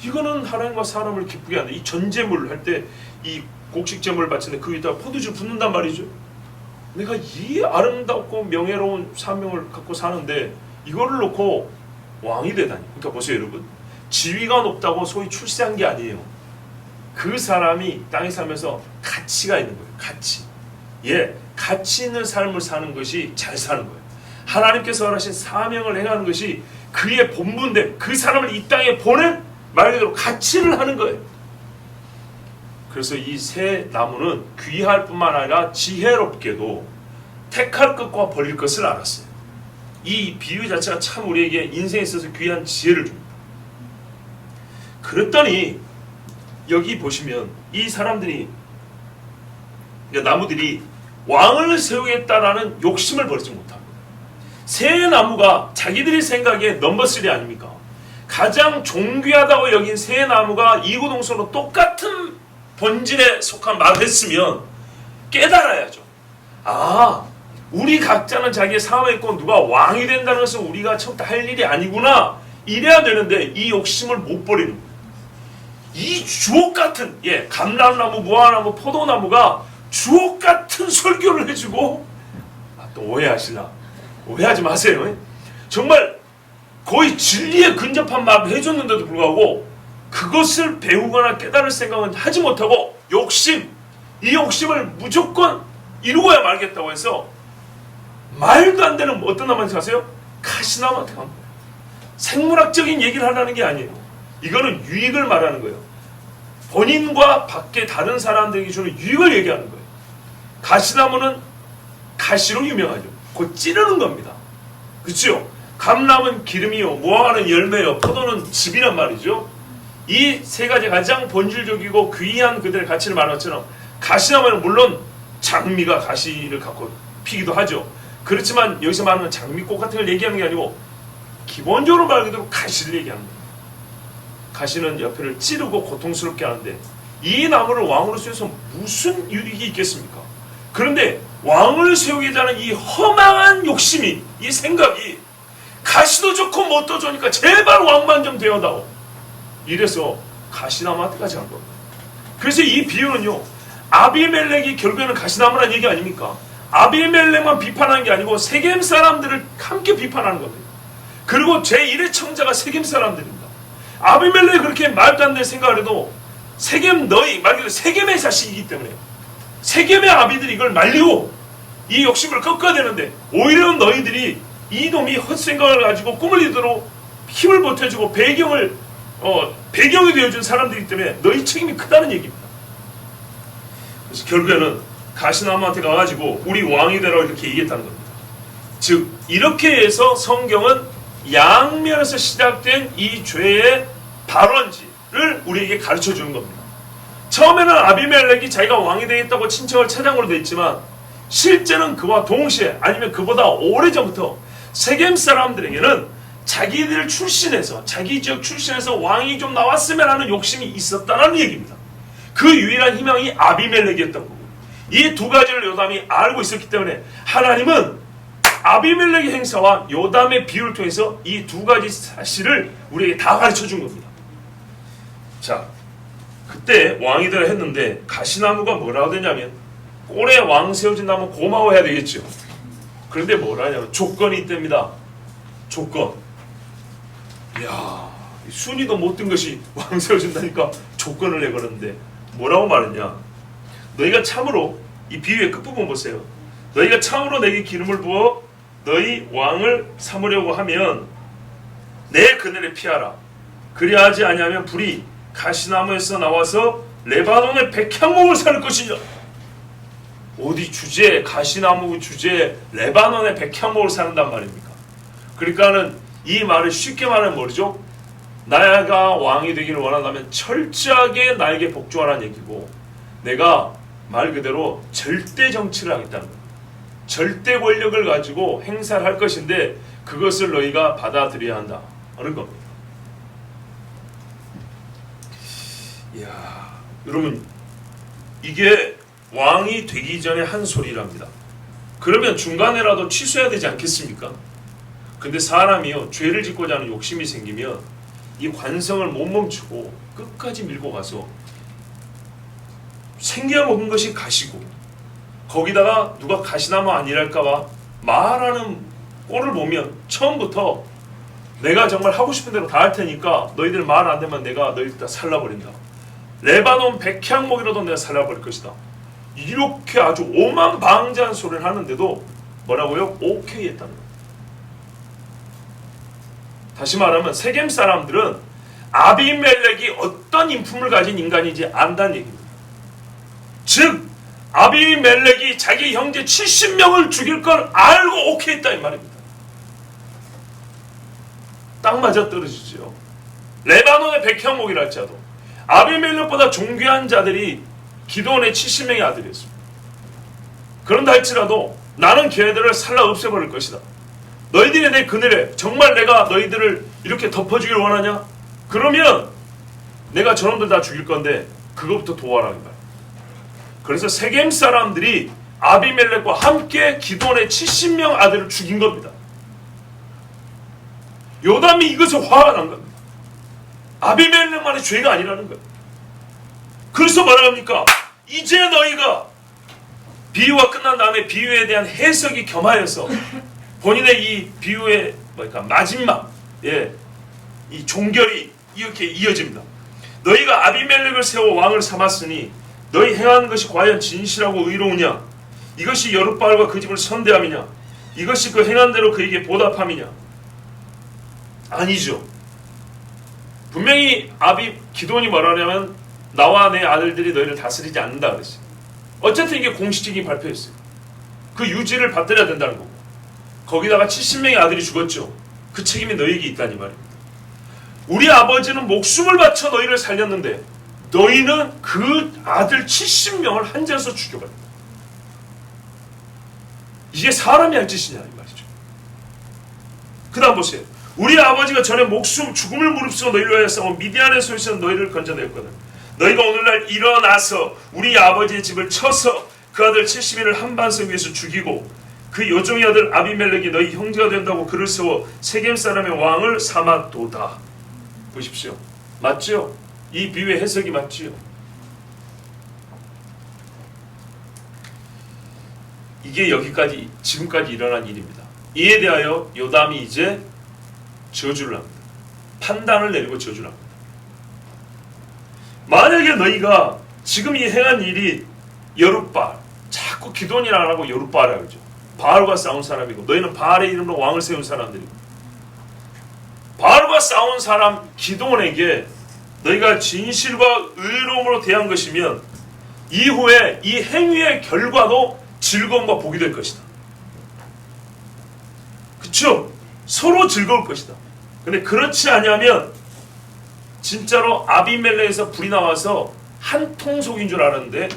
Speaker 1: 이거는 하나님과 사람을 기쁘게 하는데, 이 전제물 할 때 이 곡식제물을 바치는데 그 위에다가 포도주 붓는단 말이죠. 내가 이 아름답고 명예로운 사명을 갖고 사는데 이거를 놓고 왕이 되다니. 그러니까 보세요 여러분, 지위가 높다고 소위 출세한 게 아니에요. 그 사람이 땅에 살면서 가치가 있는 거예요. 가치 있는 삶을 사는 것이 잘 사는 거예요. 하나님께서 하신 사명을 행하는 것이 그의 본분대, 그 사람을 이 땅에 보낸 말 그대로 가치를 하는 거예요. 그래서 이 새 나무는 귀할 뿐만 아니라 지혜롭게도 택할 것과 버릴 것을 알았어요. 이 비유 자체가 참 우리에게 인생에 있어서 귀한 지혜를 줍니다. 그랬더니 여기 보시면 이 사람들이, 그러니까 나무들이 왕을 세우겠다라는 욕심을 버리지 못합니다. 새 나무가 자기들이 생각에 넘버3 아닙니까? 가장 존귀하다고 여긴 새 나무가 이구동성으로 똑같은 본질에 속한 말을 했으면 깨달아야죠. 우리 각자는 자기의 삶에 있고 누가 왕이 된다는 것은 우리가 처음부터 할 일이 아니구나 이래야 되는데 이 욕심을 못 버리는 거예요. 이 주옥같은 감람나무, 무화나무, 포도나무가 주옥같은 설교를 해주고 또 오해하실라. 오해하지 마세요. 정말 거의 진리에 근접한 말을 해줬는데도 불구하고 그것을 배우거나 깨달을 생각은 하지 못하고 이 욕심을 무조건 이루어야 말겠다고 해서 말도 안 되는 어떤 나무한테 가세요? 가시나무한테 갑니다. 생물학적인 얘기를 하라는 게 아니에요. 이거는 유익을 말하는 거예요. 본인과 밖에 다른 사람들에게 주는 유익을 얘기하는 거예요. 가시나무는 가시로 유명하죠. 곧 찌르는 겁니다. 그렇죠? 감람은 기름이요, 무화과는 열매요, 포도는 즙이란 말이죠. 이 세 가지 가장 본질적이고 귀한 그들의 가치를 말한 것처럼 가시나무는 물론 장미가 가시를 갖고 피기도 하죠. 그렇지만 여기서 말하는 장미꽃 같은 걸 얘기하는 게 아니고 기본적으로 말 그대로 가시를 얘기하는 거예요. 가시는 옆에를 찌르고 고통스럽게 하는데 이 나무를 왕으로 세워서 무슨 유익이 있겠습니까? 그런데 왕을 세우고자 하는 이 허망한 욕심이, 이 생각이 가시도 좋고 뭣도 좋으니까 제발 왕만 좀 되어다오. 이래서 가시나무한테까지 간 겁니다. 그래서 이 비유는요, 아비멜렉이 결국에는 가시나무란 얘기 아닙니까? 아비멜렉만 비판하는 게 아니고 세겜 사람들을 함께 비판하는 겁니다. 그리고 제1의 청자가 세겜 사람들입니다. 아비멜렉이 그렇게 말도 안 되는 생각을 해도 세겜 말 그대로 세겜의 자식이기 때문에 세겜의 아비들이 이걸 말리고 이 욕심을 꺾어야 되는데 오히려 너희들이 이놈이 헛생각을 가지고 꿈을 이루도록 힘을 보태주고 배경이 되어준 사람들이기 때문에 너희 책임이 크다는 얘기입니다. 그래서 결국에는 가시나무한테 가가지고 우리 왕이 되라고 이렇게 얘기했다는 겁니다. 즉 이렇게 해서 성경은 양면에서 시작된 이 죄의 발원지를 우리에게 가르쳐 주는 겁니다. 처음에는 아비멜렉이 자기가 왕이 되겠다고 친척을 차장으로 냈지만 실제는 그와 동시에 아니면 그보다 오래전부터 세겜 사람들에게는 자기들 출신에서 자기 지역 출신에서 왕이 좀 나왔으면 하는 욕심이 있었다는 얘기입니다. 그 유일한 희망이 아비멜렉이었던 거고 이 두 가지를 요담이 알고 있었기 때문에 하나님은 아비멜렉의 행사와 요담의 비유를 통해서 이 두 가지 사실을 우리에게 다 가르쳐 준 겁니다. 자, 그때 왕이 되라 했는데 가시나무가 뭐라고 되냐면 꼴에 왕 세워진다면 고마워해야 되겠죠. 그런데 뭐라냐면 조건이 있답니다. 조건. 이야, 순위도 못 든 것이 왕 세워진다니까 조건을 내걸었는데 뭐라고 말했냐. 너희가 참으로 이 비유의 끝부분 보세요. 너희가 참으로 내게 기름을 부어 너희 왕을 삼으려고 하면 내 그늘에 피하라. 그리하지 아니하면 불이 가시나무에서 나와서 레바논의 백향목을 살 것이냐. 어디 주제에 가시나무 주제에 레바논의 백향목을 사는단 말입니까? 그러니까는 이 말을 쉽게 말하면 뭐죠? 나가 왕이 되기를 원한다면 철저하게 나에게 복종하라는 얘기고 내가 말 그대로 절대 정치를 하겠다는 거예요. 절대 권력을 가지고 행사를 할 것인데 그것을 너희가 받아들여야 한다 하는 겁니다. 이야, 여러분 이게 왕이 되기 전에 한 소리랍니다. 그러면 중간에라도 취소해야 되지 않겠습니까? 근데 사람이요 죄를 짓고자 하는 욕심이 생기면 이 관성을 못 멈추고 끝까지 밀고 가서 생겨 먹은 것이 가시고 거기다가 누가 가시나무 아니랄까봐 말하는 꼴을 보면 처음부터 내가 정말 하고 싶은 대로 다 할 테니까 너희들 말 안 되면 내가 너희들 다 살라버린다. 레바논 백향목이라도 내가 살라버릴 것이다. 이렇게 아주 오만방자한 소리를 하는데도 뭐라고요? 오케이 했다는 거예요. 다시 말하면 세겜 사람들은 아비멜렉이 어떤 인품을 가진 인간인지 안다는 얘기입니다. 즉 아비멜렉이 자기 형제 70명을 죽일 걸 알고 오케이 했다 이 말입니다. 딱 맞아떨어지죠. 레바논의 백향목이라 할지라도 아비멜렉보다 존귀한 자들이 기드온의 70명의 아들이었습니다. 그런다 할지라도 나는 걔네들을 살라 없애버릴 것이다. 너희들이 내 그늘에 정말 내가 너희들을 이렇게 덮어주길 원하냐? 그러면 내가 저놈들 다 죽일 건데 그것부터 도와라. 그래서 세겜 사람들이 아비멜렉과 함께 기드온의 70명 아들을 죽인 겁니다. 요담이 이것을 화가 난 겁니다. 아비멜렉만의 죄가 아니라는 거예요. 그래서 뭐라 합니까? 이제 너희가 비유가 끝난 다음에 비유에 대한 해석이 겸하여서 본인의 이 비유의 마지막 이 종결이 이렇게 이어집니다. 너희가 아비멜렉을 세워 왕을 삼았으니 너희 행하는 것이 과연 진실하고 의로우냐? 이것이 여룻바알과 그 집을 선대함이냐? 이것이 그 행한 대로 그에게 보답함이냐? 아니죠. 분명히 기드온이 뭐라냐면 나와 내 아들들이 너희를 다스리지 않는다 그랬어요. 어쨌든 이게 공식적인 발표였어요. 그 유지를 받들어야 된다는 거고, 거기다가 70명의 아들이 죽었죠. 그 책임이 너희에게 있다니 말입니다. 우리 아버지는 목숨을 바쳐 너희를 살렸는데 너희는 그 아들 70명을 한 자에서 죽여버립니다. 이게 사람이 할 짓이냐 이 말이죠. 그 다음 보세요. 우리 아버지가 전에 죽음을 무릅쓰고 너희를 위하여 싸운 미디안의 손에서 너희를 건져냈거든. 너희가 오늘날 일어나서 우리 아버지의 집을 쳐서 그 아들 70인을 한반석 위에서 죽이고 그 요종의 아들 아비멜렉이 너희 형제가 된다고 그를 세워 세겜 사람의 왕을 삼았도다. 보십시오. 맞죠? 이 비유의 해석이 맞지요. 이게 지금까지 일어난 일입니다. 이에 대하여 요담이 이제 저주를 합니다. 판단을 내리고 저주를 합니다. 만약에 너희가 지금 이 행한 일이 여룻바알, 자꾸 기드온이라 안 하고 여룻바알이라고 그러죠. 바알과 싸운 사람이고 너희는 바알의 이름으로 왕을 세운 사람들이고, 바알과 싸운 사람 기드온에게 너희가 진실과 의로움으로 대한 것이면 이후에 이 행위의 결과도 즐거움과 복이 될 것이다. 그쵸? 서로 즐거울 것이다. 근데 그렇지 않으면 진짜로 아비멜렉에서 불이 나와서 한 통속인 줄 알았는데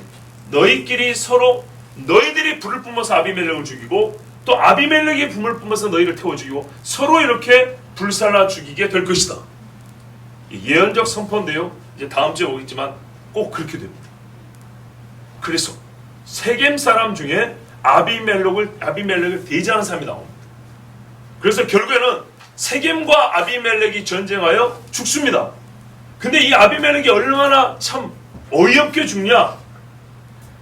Speaker 1: 너희끼리 서로 너희들이 불을 뿜어서 아비멜렉을 죽이고 또 아비멜렉이 불을 뿜어서 너희를 태워 죽이고 서로 이렇게 불살라 죽이게 될 것이다. 예언적 선포인데요. 이제 다음 주에 오겠지만 꼭 그렇게 됩니다. 그래서 세겜 사람 중에 아비멜렉을 대지하는 사람이 나옵니다. 그래서 결국에는 세겜과 아비멜렉이 전쟁하여 죽습니다. 근데 이 아비멜렉이 얼마나 참 어이없게 죽냐?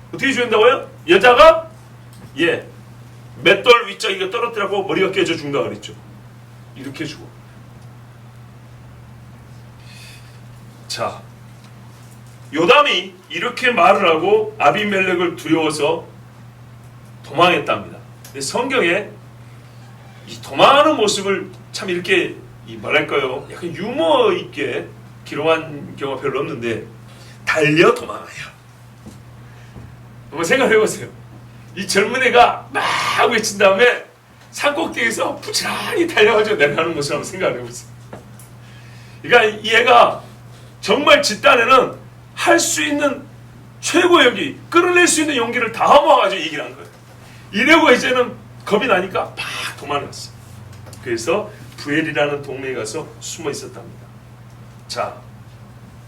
Speaker 1: 어떻게 죽는다고요? 여자가 맷돌 윗자기가 떨어뜨리고 머리가 깨져 죽는다 그랬죠. 이렇게 죽어. 자, 요담이 이렇게 말을 하고 아비멜렉을 두려워서 도망했답니다. 근데 성경에 이 도망하는 모습을 참 이렇게 뭐랄까요? 약간 유머 있게 기록한 경우가 별로 없는데 달려 도망해요. 한번 생각해보세요. 이 젊은 애가 막 외친 다음에 산꼭대기에서 부지런히 달려가지고 내려가는 모습을 한번 생각해보세요. 그러니까 이 애가 정말 집단에는 할 수 있는 최고의 용기, 끌어낼 수 있는 용기를 다 모아가지고 얘기를 한 거예요. 이래고 이제는 겁이 나니까 막 도망갔어요. 그래서 부엘이라는 동네에 가서 숨어 있었답니다. 자,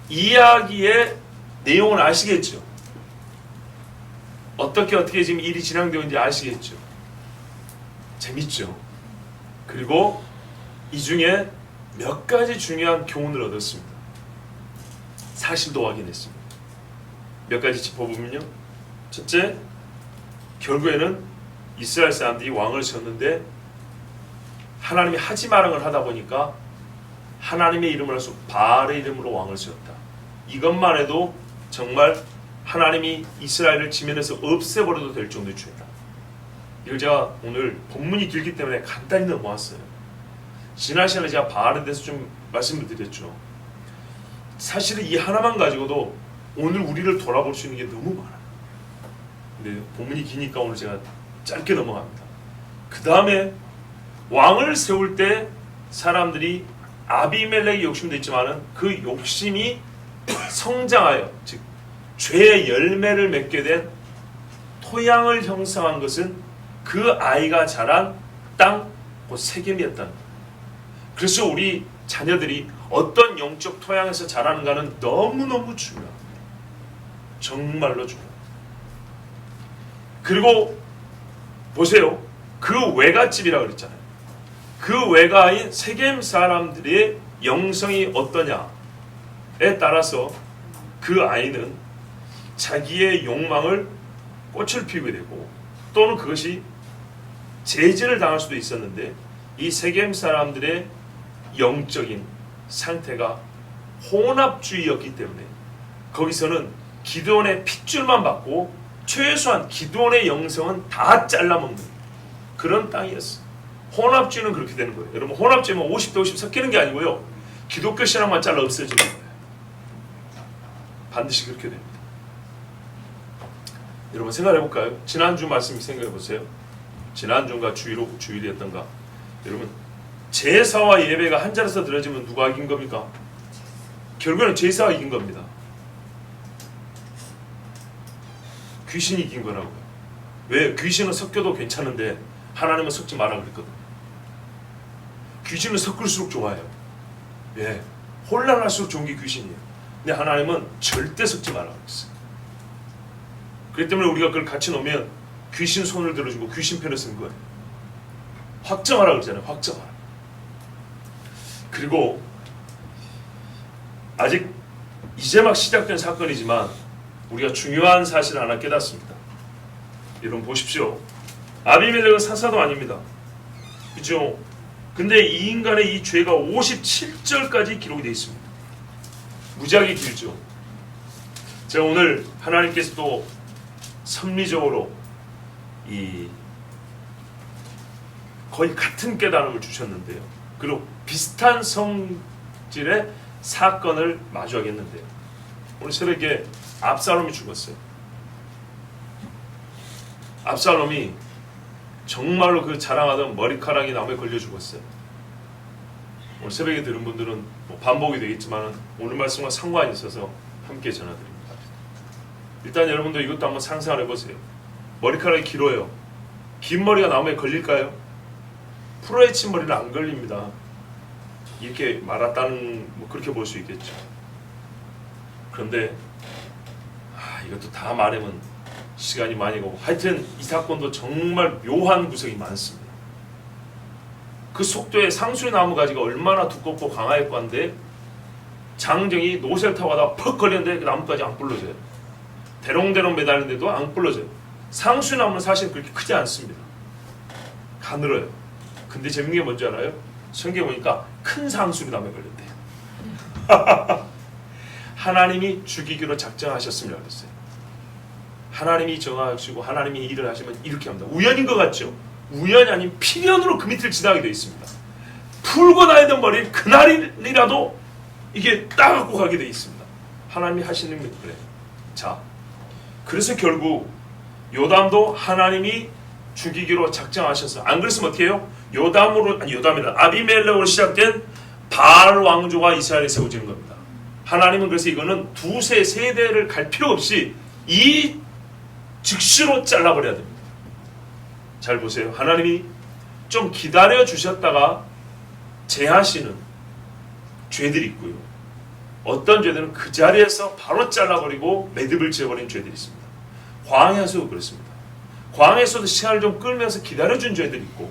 Speaker 1: 이야기의 내용을 아시겠죠? 어떻게 지금 일이 진행되는지 아시겠죠? 재밌죠? 그리고 이 중에 몇 가지 중요한 교훈을 얻었습니다. 사실도 확인했습니다. 몇 가지 짚어보면요. 첫째, 결국에는 이스라엘 사람들이 왕을 세웠는데 하나님이 하지 마는 걸 하다 보니까 하나님의 이름을 해서 바알의 이름으로 왕을 세웠다. 이것만 해도 정말 하나님이 이스라엘을 지면에서 없애버려도 될 정도의 죄다. 이걸 제가 오늘 본문이 길기 때문에 간단히 넘어왔어요. 지난 시간에 제가 바알에 대해서 좀 말씀을 드렸죠. 사실은 이 하나만 가지고도 오늘 우리를 돌아볼 수 있는 게 너무 많아요. 근데 본문이 기니까 오늘 제가 짧게 넘어갑니다. 그 다음에 왕을 세울 때 사람들이 아비멜렉이 욕심도 있지만은 그 욕심이 성장하여 즉 죄의 열매를 맺게 된 토양을 형성한 것은 그 아이가 자란 땅, 곧 세겜이었다는 거예요. 그래서 우리 자녀들이 어떤 영적 토양에서 자라는가는 너무너무 중요합니다. 정말로 중요합니다. 그리고 보세요. 그 외갓집이라고 그랬잖아요. 그 외가인 세겜 사람들의 영성이 어떠냐에 따라서 그 아이는 자기의 욕망을 꽃을 피우게 되고 또는 그것이 제지를 당할 수도 있었는데 이 세겜 사람들의 영적인 상태가 혼합주의였기 때문에 거기서는 기드온의 핏줄만 받고 최소한 기드온의 영성은 다 잘라먹는 그런 땅이었어. 혼합주의는 그렇게 되는 거예요. 여러분 혼합주의면 50대 50 섞이는 게 아니고요. 기독교 신앙만 잘라 없어지는 거예요. 반드시 그렇게 됩니다. 여러분 생각해 볼까요? 지난주 말씀 생각해 보세요. 지난주가 주일이었던가? 여러분 제사와 예배가 한 자리에서 드려지면 누가 이긴 겁니까? 결국에는 제사가 이긴 겁니다. 귀신이 이긴 거라고요. 왜? 귀신은 섞여도 괜찮은데 하나님은 섞지 마라 그랬거든요. 귀신은 섞을수록 좋아요. 예, 혼란할수록 좋은 게 귀신이에요. 근데 하나님은 절대 섞지 마라 그랬어요. 그렇기 때문에 우리가 그걸 같이 놓으면 귀신 손을 들어주고 귀신 편을 쓴 거예요. 확정하라 그러잖아요. 확정하라. 그리고 아직 이제 막 시작된 사건이지만 우리가 중요한 사실을 하나 깨닫습니다. 여러분 보십시오. 아비멜렉은 사사도 아닙니다. 그죠? 근데 이 인간의 이 죄가 57절까지 기록이 되어 있습니다. 무지하게 길죠. 제가 오늘 하나님께서 또 섭리적으로 이 거의 같은 깨달음을 주셨는데요. 그리고 비슷한 성질의 사건을 마주하겠는데요. 오늘 새벽에 압살롬이 죽었어요. 압살롬이 정말로 그 자랑하던 머리카락이 나무에 걸려 죽었어요. 오늘 새벽에 들은 분들은 뭐 반복이 되겠지만 오늘 말씀과 상관이 있어서 함께 전해드립니다. 일단 여러분도 이것도 한번 상상을 해보세요. 머리카락이 길어요. 긴 머리가 나무에 걸릴까요? 풀어헤친 머리는 안 걸립니다. 이렇게 말았다는 뭐 그렇게 볼 수 있겠죠. 그런데 이것도 다 말하면 시간이 많이 가고 하여튼 이 사건도 정말 묘한 구석이 많습니다. 그 속도에 상수리 나무 가지가 얼마나 두껍고 강할 건데 장정이 노새를 타고 가다가 퍽 걸렸는데 그 나무까지 안 부러져요. 대롱대롱 매달리는데도 안 부러져요. 상수리 나무는 사실 그렇게 크지 않습니다. 가늘어요. 근데 재밌는 게 뭔지 알아요? 성경에 보니까 큰 상수리 나무에 걸렸대요. 하나님이 죽이기로 작정하셨습니다. 그랬어요. 하나님이 정하시고 하나님이 일을 하시면 이렇게 합니다. 우연인 것 같죠? 우연이 아닌 필연으로 그 밑을 지나게 되어 있습니다. 풀고 다니던 머리를 그날이라도 이게 따갖고 가게 되어 있습니다. 하나님이 하시는 게 그래요. 자, 그래서 결국 요담도 하나님이 죽이기로 작정하셔서 안 그랬으면 어떻게 해요? 요담이다. 아비멜렉으로 시작된 바알 왕조가 이스라엘에 세워지는 겁니다. 하나님은 그래서 이거는 두세 세대를 갈 필요 없이 이 즉시로 잘라버려야 됩니다. 잘 보세요. 하나님이 좀 기다려 주셨다가 제하시는 죄들이 있고요. 어떤 죄들은 그 자리에서 바로 잘라버리고 매듭을 지어버리는 죄들이 있습니다. 광야에서도 그렇습니다. 광야에서도 시간을 좀 끌면서 기다려준 죄들이 있고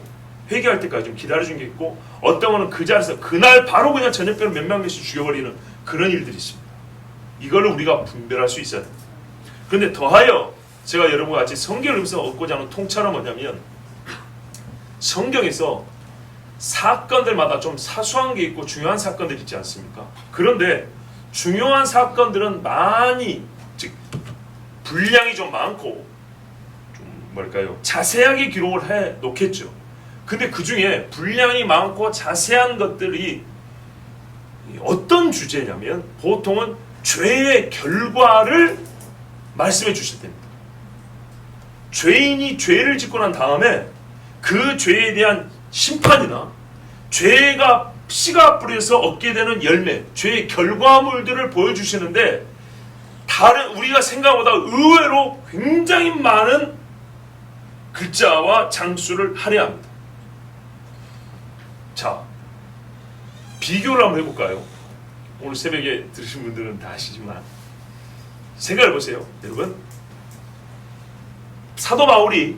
Speaker 1: 회개할 때까지 좀 기다려준 게 있고 어떤 거는 그 자리에서 그날 바로 그냥 저녁별로 몇만 명씩 죽여버리는 그런 일들이 있습니다. 이걸 우리가 분별할 수 있어야 됩니다. 그런데 더하여 제가 여러분과 같이 성경을 읽으면서 얻고자 하는 통찰은 뭐냐면 성경에서 사건들마다 좀 사소한 게 있고 중요한 사건들이 있지 않습니까? 그런데 중요한 사건들은 많이 즉 분량이 좀 많고 좀 뭐랄까요 자세하게 기록을 해 놓겠죠. 근데 그 중에 분량이 많고 자세한 것들이 어떤 주제냐면 보통은 죄의 결과를 말씀해 주실 때입니다. 죄인이 죄를 짓고 난 다음에 그 죄에 대한 심판이나 죄가 씨가 뿌려서 얻게 되는 열매, 죄의 결과물들을 보여주시는데 다른 우리가 생각보다 의외로 굉장히 많은 글자와 장수를 할애합니다. 자, 비교를 한번 해볼까요? 오늘 새벽에 들으신 분들은 다 아시지만 생각해 보세요. 여러분 사도 바울이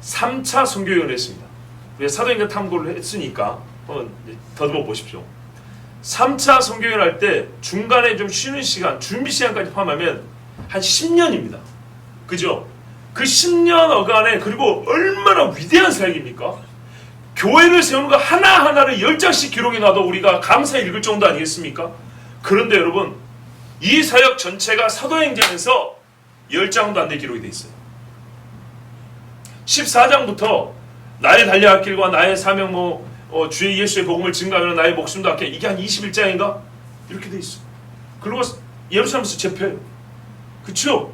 Speaker 1: 3차 선교여행을 했습니다. 우리가 사도행전 탐구를 했으니까 한번 더듬어 보십시오. 3차 선교여행을 할 때 중간에 좀 쉬는 시간, 준비 시간까지 포함하면 한 10년입니다. 그죠? 그 10년 어간에 그리고 얼마나 위대한 사역입니까? 교회를 세우는 거 하나하나를 10장씩 기록해 놔도 우리가 감사히 읽을 정도 아니겠습니까? 그런데 여러분, 이 사역 전체가 사도행전에서 10장도 안 돼 기록이 돼 있어요. 14장부터 나의 달려갈 길과 나의 사명 주의 예수의 복음을 증거하는 나의 목숨도 아껴, 이게 한 21장인가? 이렇게 돼 있어요. 그리고 예루살렘에서 재패요. 그쵸?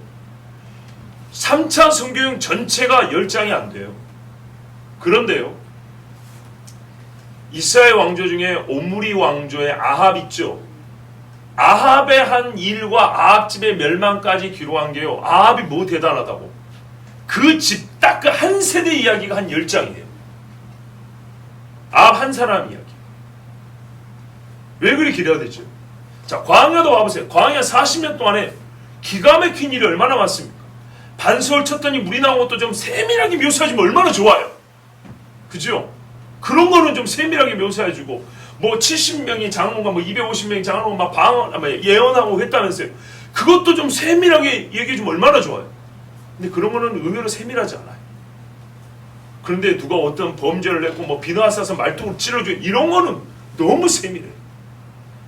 Speaker 1: 3차 선교여행 전체가 10장이 안 돼요. 그런데요, 이스라엘 왕조 중에 오므리 왕조의 아합 있죠? 아합의 한 일과 아합 집의 멸망까지 기록한 게요, 아합이 뭐 대단하다고. 그 집 딱 그 한 세대 이야기가 한 10장이에요. 아합 한 사람 이야기. 왜 그리 기대가 되죠? 자, 광야도 와보세요. 광야 40년 동안에 기가 막힌 일이 얼마나 많습니까? 반석을 쳤더니 물이 나온 것도 좀 세밀하게 묘사해주면 얼마나 좋아요. 그죠? 그런 거는 좀 세밀하게 묘사해주고, 뭐 70명이 장로가 뭐 250명이 장로가 막 예언하고 했다면서요. 그것도 좀 세밀하게 얘기해주면 얼마나 좋아요. 근데 그런 거는 의외로 세밀하지 않아요. 그런데 누가 어떤 범죄를 했고 뭐 비나 싸서 말뚝을 찔러줘, 이런 거는 너무 세밀해요.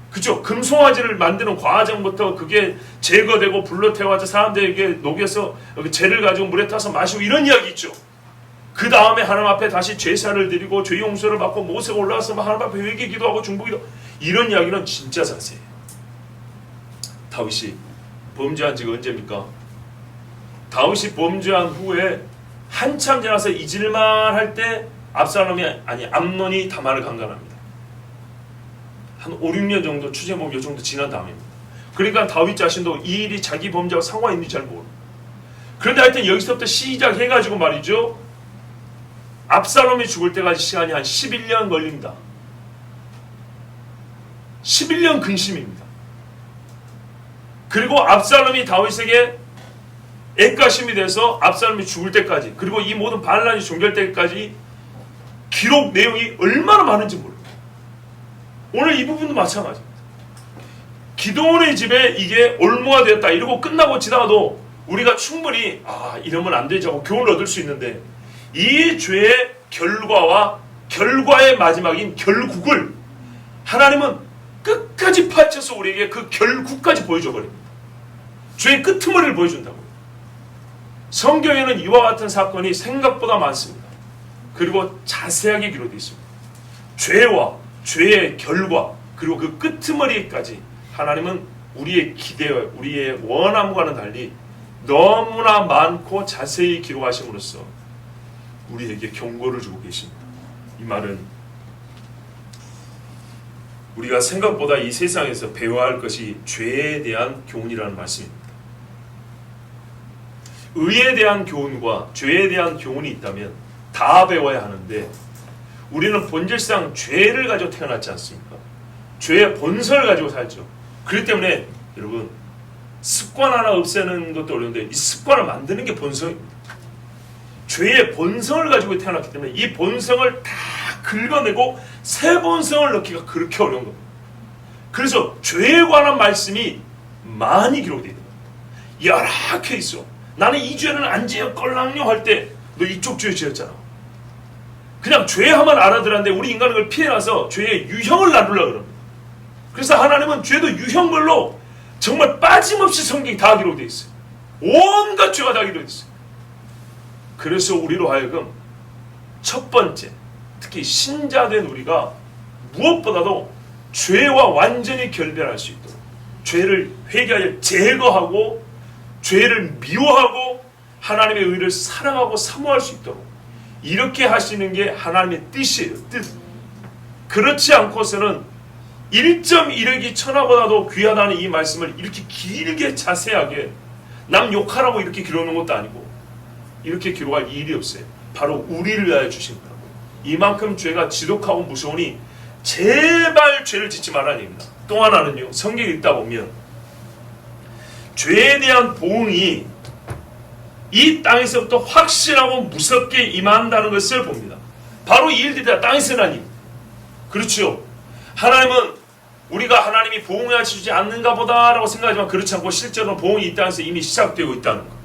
Speaker 1: 그죠? 금송아지를 만드는 과정부터 그게 제거되고 불로 태워서 사람들에게 녹여서 재를 가지고 물에 타서 마시고, 이런 이야기 있죠. 그 다음에 하나님 앞에 다시 제사를 드리고 죄 용서를 받고 모세가 올라와서 하나님 앞에 회개 기도하고 중보기도, 이런 이야기는 진짜 자세해요. 다윗이 범죄한 지가 언제입니까? 다윗이 범죄한 후에 한참 지나서 잊을만 할 때 암논이 다말을 강간합니다. 한 5, 6년 정도 추제목 요 정도 지난 다음입니다. 그러니까 다윗 자신도 이 일이 자기 범죄와 상관이 있는지 잘 모르고, 그런데 하여튼 여기서부터 시작해가지고 말이죠, 압살롬이 죽을 때까지 시간이 한 11년 걸립니다. 11년 근심입니다. 그리고 압살롬이 다윗에게 애가심이 돼서 압살롬이 죽을 때까지, 그리고 이 모든 반란이 종결될 때까지 기록 내용이 얼마나 많은지 몰라요. 오늘 이 부분도 마찬가지입니다. 기드온의 집에 이게 올무가 되었다 이러고 끝나고 지나가도 우리가 충분히 이러면 안 되지 하고 교훈을 얻을 수 있는데, 이 죄의 결과와 결과의 마지막인 결국을 하나님은 끝까지 파헤쳐서 우리에게 그 결국까지 보여줘 버립니다. 죄의 끄트머리를 보여준다고요. 성경에는 이와 같은 사건이 생각보다 많습니다. 그리고 자세하게 기록되어 있습니다. 죄와 죄의 결과, 그리고 그 끄트머리까지 하나님은 우리의 기대와 우리의 원함과는 달리 너무나 많고 자세히 기록하심으로써 우리에게 경고를 주고 계십니다. 이 말은 우리가 생각보다 이 세상에서 배워야 할 것이 죄에 대한 교훈이라는 말씀입니다. 의에 대한 교훈과 죄에 대한 교훈이 있다면 다 배워야 하는데, 우리는 본질상 죄를 가지고 태어났지 않습니까? 죄의 본성을 가지고 살죠. 그렇기 때문에 여러분, 습관 하나 없애는 것도 어려운데 이 습관을 만드는 게 본성입니다. 죄의 본성을 가지고 태어났기 때문에 이 본성을 다 긁어내고 새 본성을 넣기가 그렇게 어려운 겁니다. 그래서 죄에 관한 말씀이 많이 기록되어 있는 거예요. 여러 케이스. 나는 이 죄는 안 지었걸랑요 할 때 너 이쪽 죄 지었잖아. 그냥 죄하면 알아들었는데 우리 인간은 그걸 피해놔서 죄의 유형을 나누려고 그럽니다. 그래서 하나님은 죄도 유형별로 정말 빠짐없이 성경이 다 기록되어 있어요. 온갖 죄가 다 기록되어 있어요. 그래서 우리로 하여금 첫 번째, 특히 신자된 우리가 무엇보다도 죄와 완전히 결별할 수 있도록, 죄를 회개하여 제거하고 죄를 미워하고 하나님의 의를 사랑하고 사모할 수 있도록 이렇게 하시는 게 하나님의 뜻이에요. 뜻. 그렇지 않고서는 1.1억이 천하보다도 귀하다는 이 말씀을 이렇게 길게 자세하게 남 욕하라고 이렇게 기록하는 것도 아니고 이렇게 기록할 일이 없어요. 바로 우리를 위하여 주신 거라고. 이만큼 죄가 지독하고 무서우니 제발 죄를 짓지 말라는 얘기입니다. 또 하나는요, 성경에 읽다 보면 죄에 대한 보응이 이 땅에서부터 확실하고 무섭게 임한다는 것을 봅니다. 바로 이 일들이 땅에서 난 일. 그렇죠. 하나님은 우리가 하나님이 보응을 주지 않는가 보다라고 생각하지만 그렇지 않고 실제로 보응이 이 땅에서 이미 시작되고 있다는 것.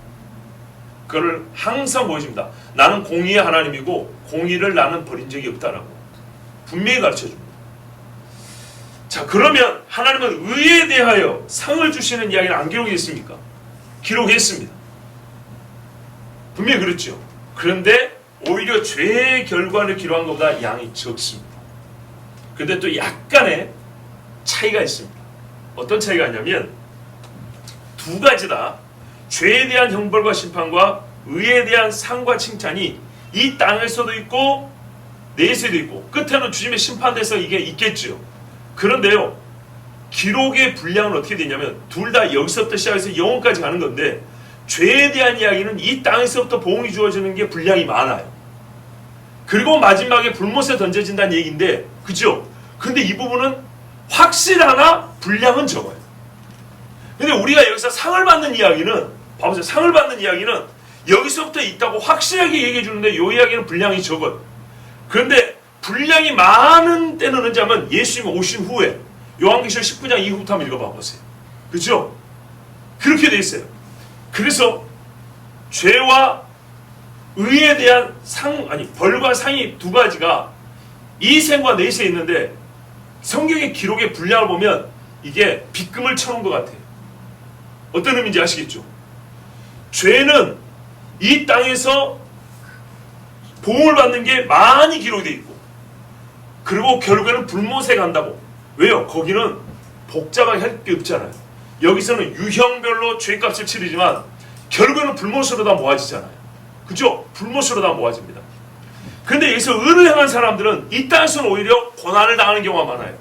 Speaker 1: 그걸 항상 보여줍니다. 나는 공의의 하나님이고 공의를 나는 버린 적이 없다라고 분명히 가르쳐줍니다. 자, 그러면 하나님은 의에 대하여 상을 주시는 이야기는 안 기록했습니까? 기록했습니다. 분명히 그렇죠. 그런데 오히려 죄의 결과를 기록한 것보다 양이 적습니다. 그런데 또 약간의 차이가 있습니다. 어떤 차이가 있냐면 두 가지다. 죄에 대한 형벌과 심판과 의에 대한 상과 칭찬이 이 땅에서도 있고 내에서도 있고 끝에는 주님의 심판대에서 이게 있겠죠. 그런데요, 기록의 분량은 어떻게 되냐면 둘 다 여기서부터 시작해서 영혼까지 가는 건데 죄에 대한 이야기는 이 땅에서부터 보응이 주어지는 게 분량이 많아요. 그리고 마지막에 불못에 던져진다는 얘기인데, 그죠? 근데 이 부분은 확실하나 분량은 적어요. 근데 우리가 여기서 상을 받는 이야기는, 봐보세요. 상을 받는 이야기는 여기서부터 있다고 확실하게 얘기해 주는데 이 이야기는 분량이 적어요. 그런데 분량이 많은 때는 언제 하면 예수님이 오신 후에 요한계시록 19장 이후부터 한번 읽어봐 보세요. 그죠? 그렇게 돼 있어요. 그래서 죄와 의에 대한 벌과 상이 두 가지가 이 생과 내세에 있는데 성경의 기록의 분량을 보면 이게 빗금을 쳐놓은 것 같아요. 어떤 의미인지 아시겠죠? 죄는 이 땅에서 보응을 받는 게 많이 기록되어 있고 그리고 결국에는 불못에 간다고. 왜요? 거기는 복잡하게 할 게 없잖아요. 여기서는 유형별로 죄값을 치르지만 결국에는 불못으로 다 모아지잖아요. 그죠? 불못으로 다 모아집니다. 그런데 여기서 의를 행한 사람들은 이 땅에서는 오히려 고난을 당하는 경우가 많아요.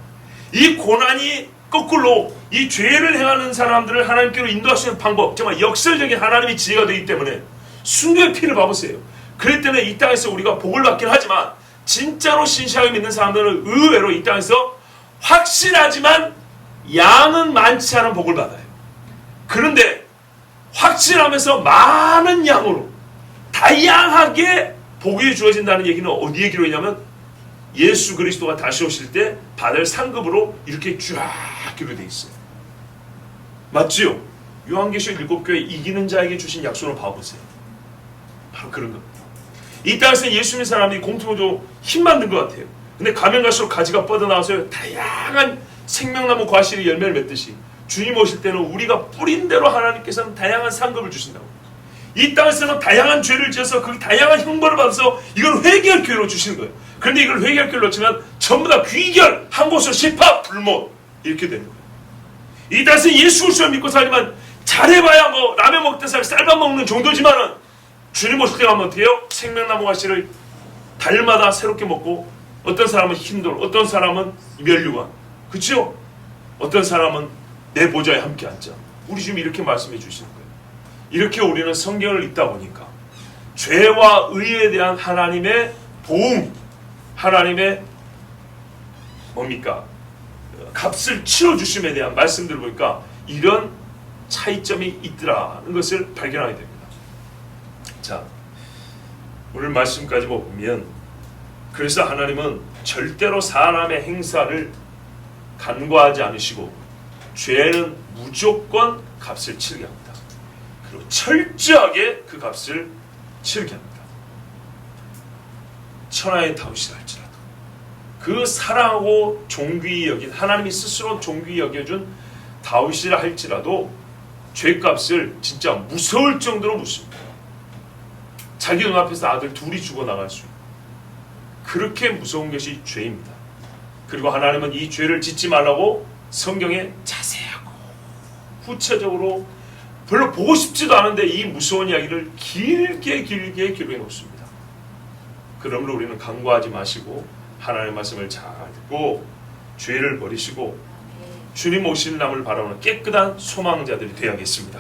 Speaker 1: 이 고난이 거꾸로 이 죄를 행하는 사람들을 하나님께로 인도하시는 방법, 정말 역설적인 하나님의 지혜가 되기 때문에 순교의 피를 봐보세요. 그렇기 때문에 이 땅에서 우리가 복을 받긴 하지만 진짜로 신실하게 믿는 사람들은 의외로 이 땅에서 확실하지만 양은 많지 않은 복을 받아요. 그런데 확실하면서 많은 양으로 다양하게 복이 주어진다는 얘기는 어디에 기록이냐면 예수 그리스도가 다시 오실 때 받을 상급으로 이렇게 쫙 기록되어 있어요. 맞지요? 요한계시록 7교회 이기는 자에게 주신 약속을 봐보세요. 바로 그런 겁니다. 이 땅에서 예수 믿는 사람이 공통적으로 힘 만든 것 같아요. 근데 가면 갈수록 가지가 뻗어나와서 다양한 생명나무 과실이 열매를 맺듯이 주님 오실 때는 우리가 뿌린 대로 하나님께서는 다양한 상급을 주신다고. 이 땅에서는 다양한 죄를 지어서 그 다양한 형벌을 받아서 이걸 회개할 기회로 주시는 거예요. 그런데 이걸 회개할 기회로 치면 전부 다 귀결, 한 곳으로 시파, 불못 이렇게 되는 거예요. 이 땅에서 예수 그리스도를 믿고 살지만 잘해봐야 뭐 라면 먹던 사람 쌀밥 먹는 정도지만은 주님 오실 때 가면 어떻게 해요? 생명나무 가시를 달마다 새롭게 먹고 어떤 사람은 흰돌, 어떤 사람은 멸류관, 그렇죠? 어떤 사람은 내 보좌에 함께 앉자. 우리 주님 이렇게 말씀해 주시는 거예요. 이렇게 우리는 성경을 읽다 보니까 죄와 의에 대한 하나님의 보응, 하나님의 뭡니까? 값을 치러주심에 대한 말씀들을 보니까 이런 차이점이 있더라는 것을 발견하게 됩니다. 자, 오늘 말씀까지 보면 그래서 하나님은 절대로 사람의 행사를 간과하지 않으시고 죄는 무조건 값을 치르게 합니다. 그리고 철저하게 그 값을 치르게 합니다. 천하의 다윗이라 할지라도 그 사랑하고 존귀히 여긴 하나님이 스스로 존귀히 여겨준 다윗이라 할지라도 죄값을 진짜 무서울 정도로 묻습니다. 자기 눈앞에서 아들 둘이 죽어나갈 수 있는 그렇게 무서운 것이 죄입니다. 그리고 하나님은 이 죄를 짓지 말라고 성경에 자세하고 구체적으로 별로 보고 싶지도 않은데 이 무서운 이야기를 길게 기록해 놓습니다. 그러므로 우리는 간과하지 마시고 하나님의 말씀을 잘 듣고 죄를 버리시고 주님 오시는 날을 바라보는 깨끗한 소망자들이 되어야겠습니다.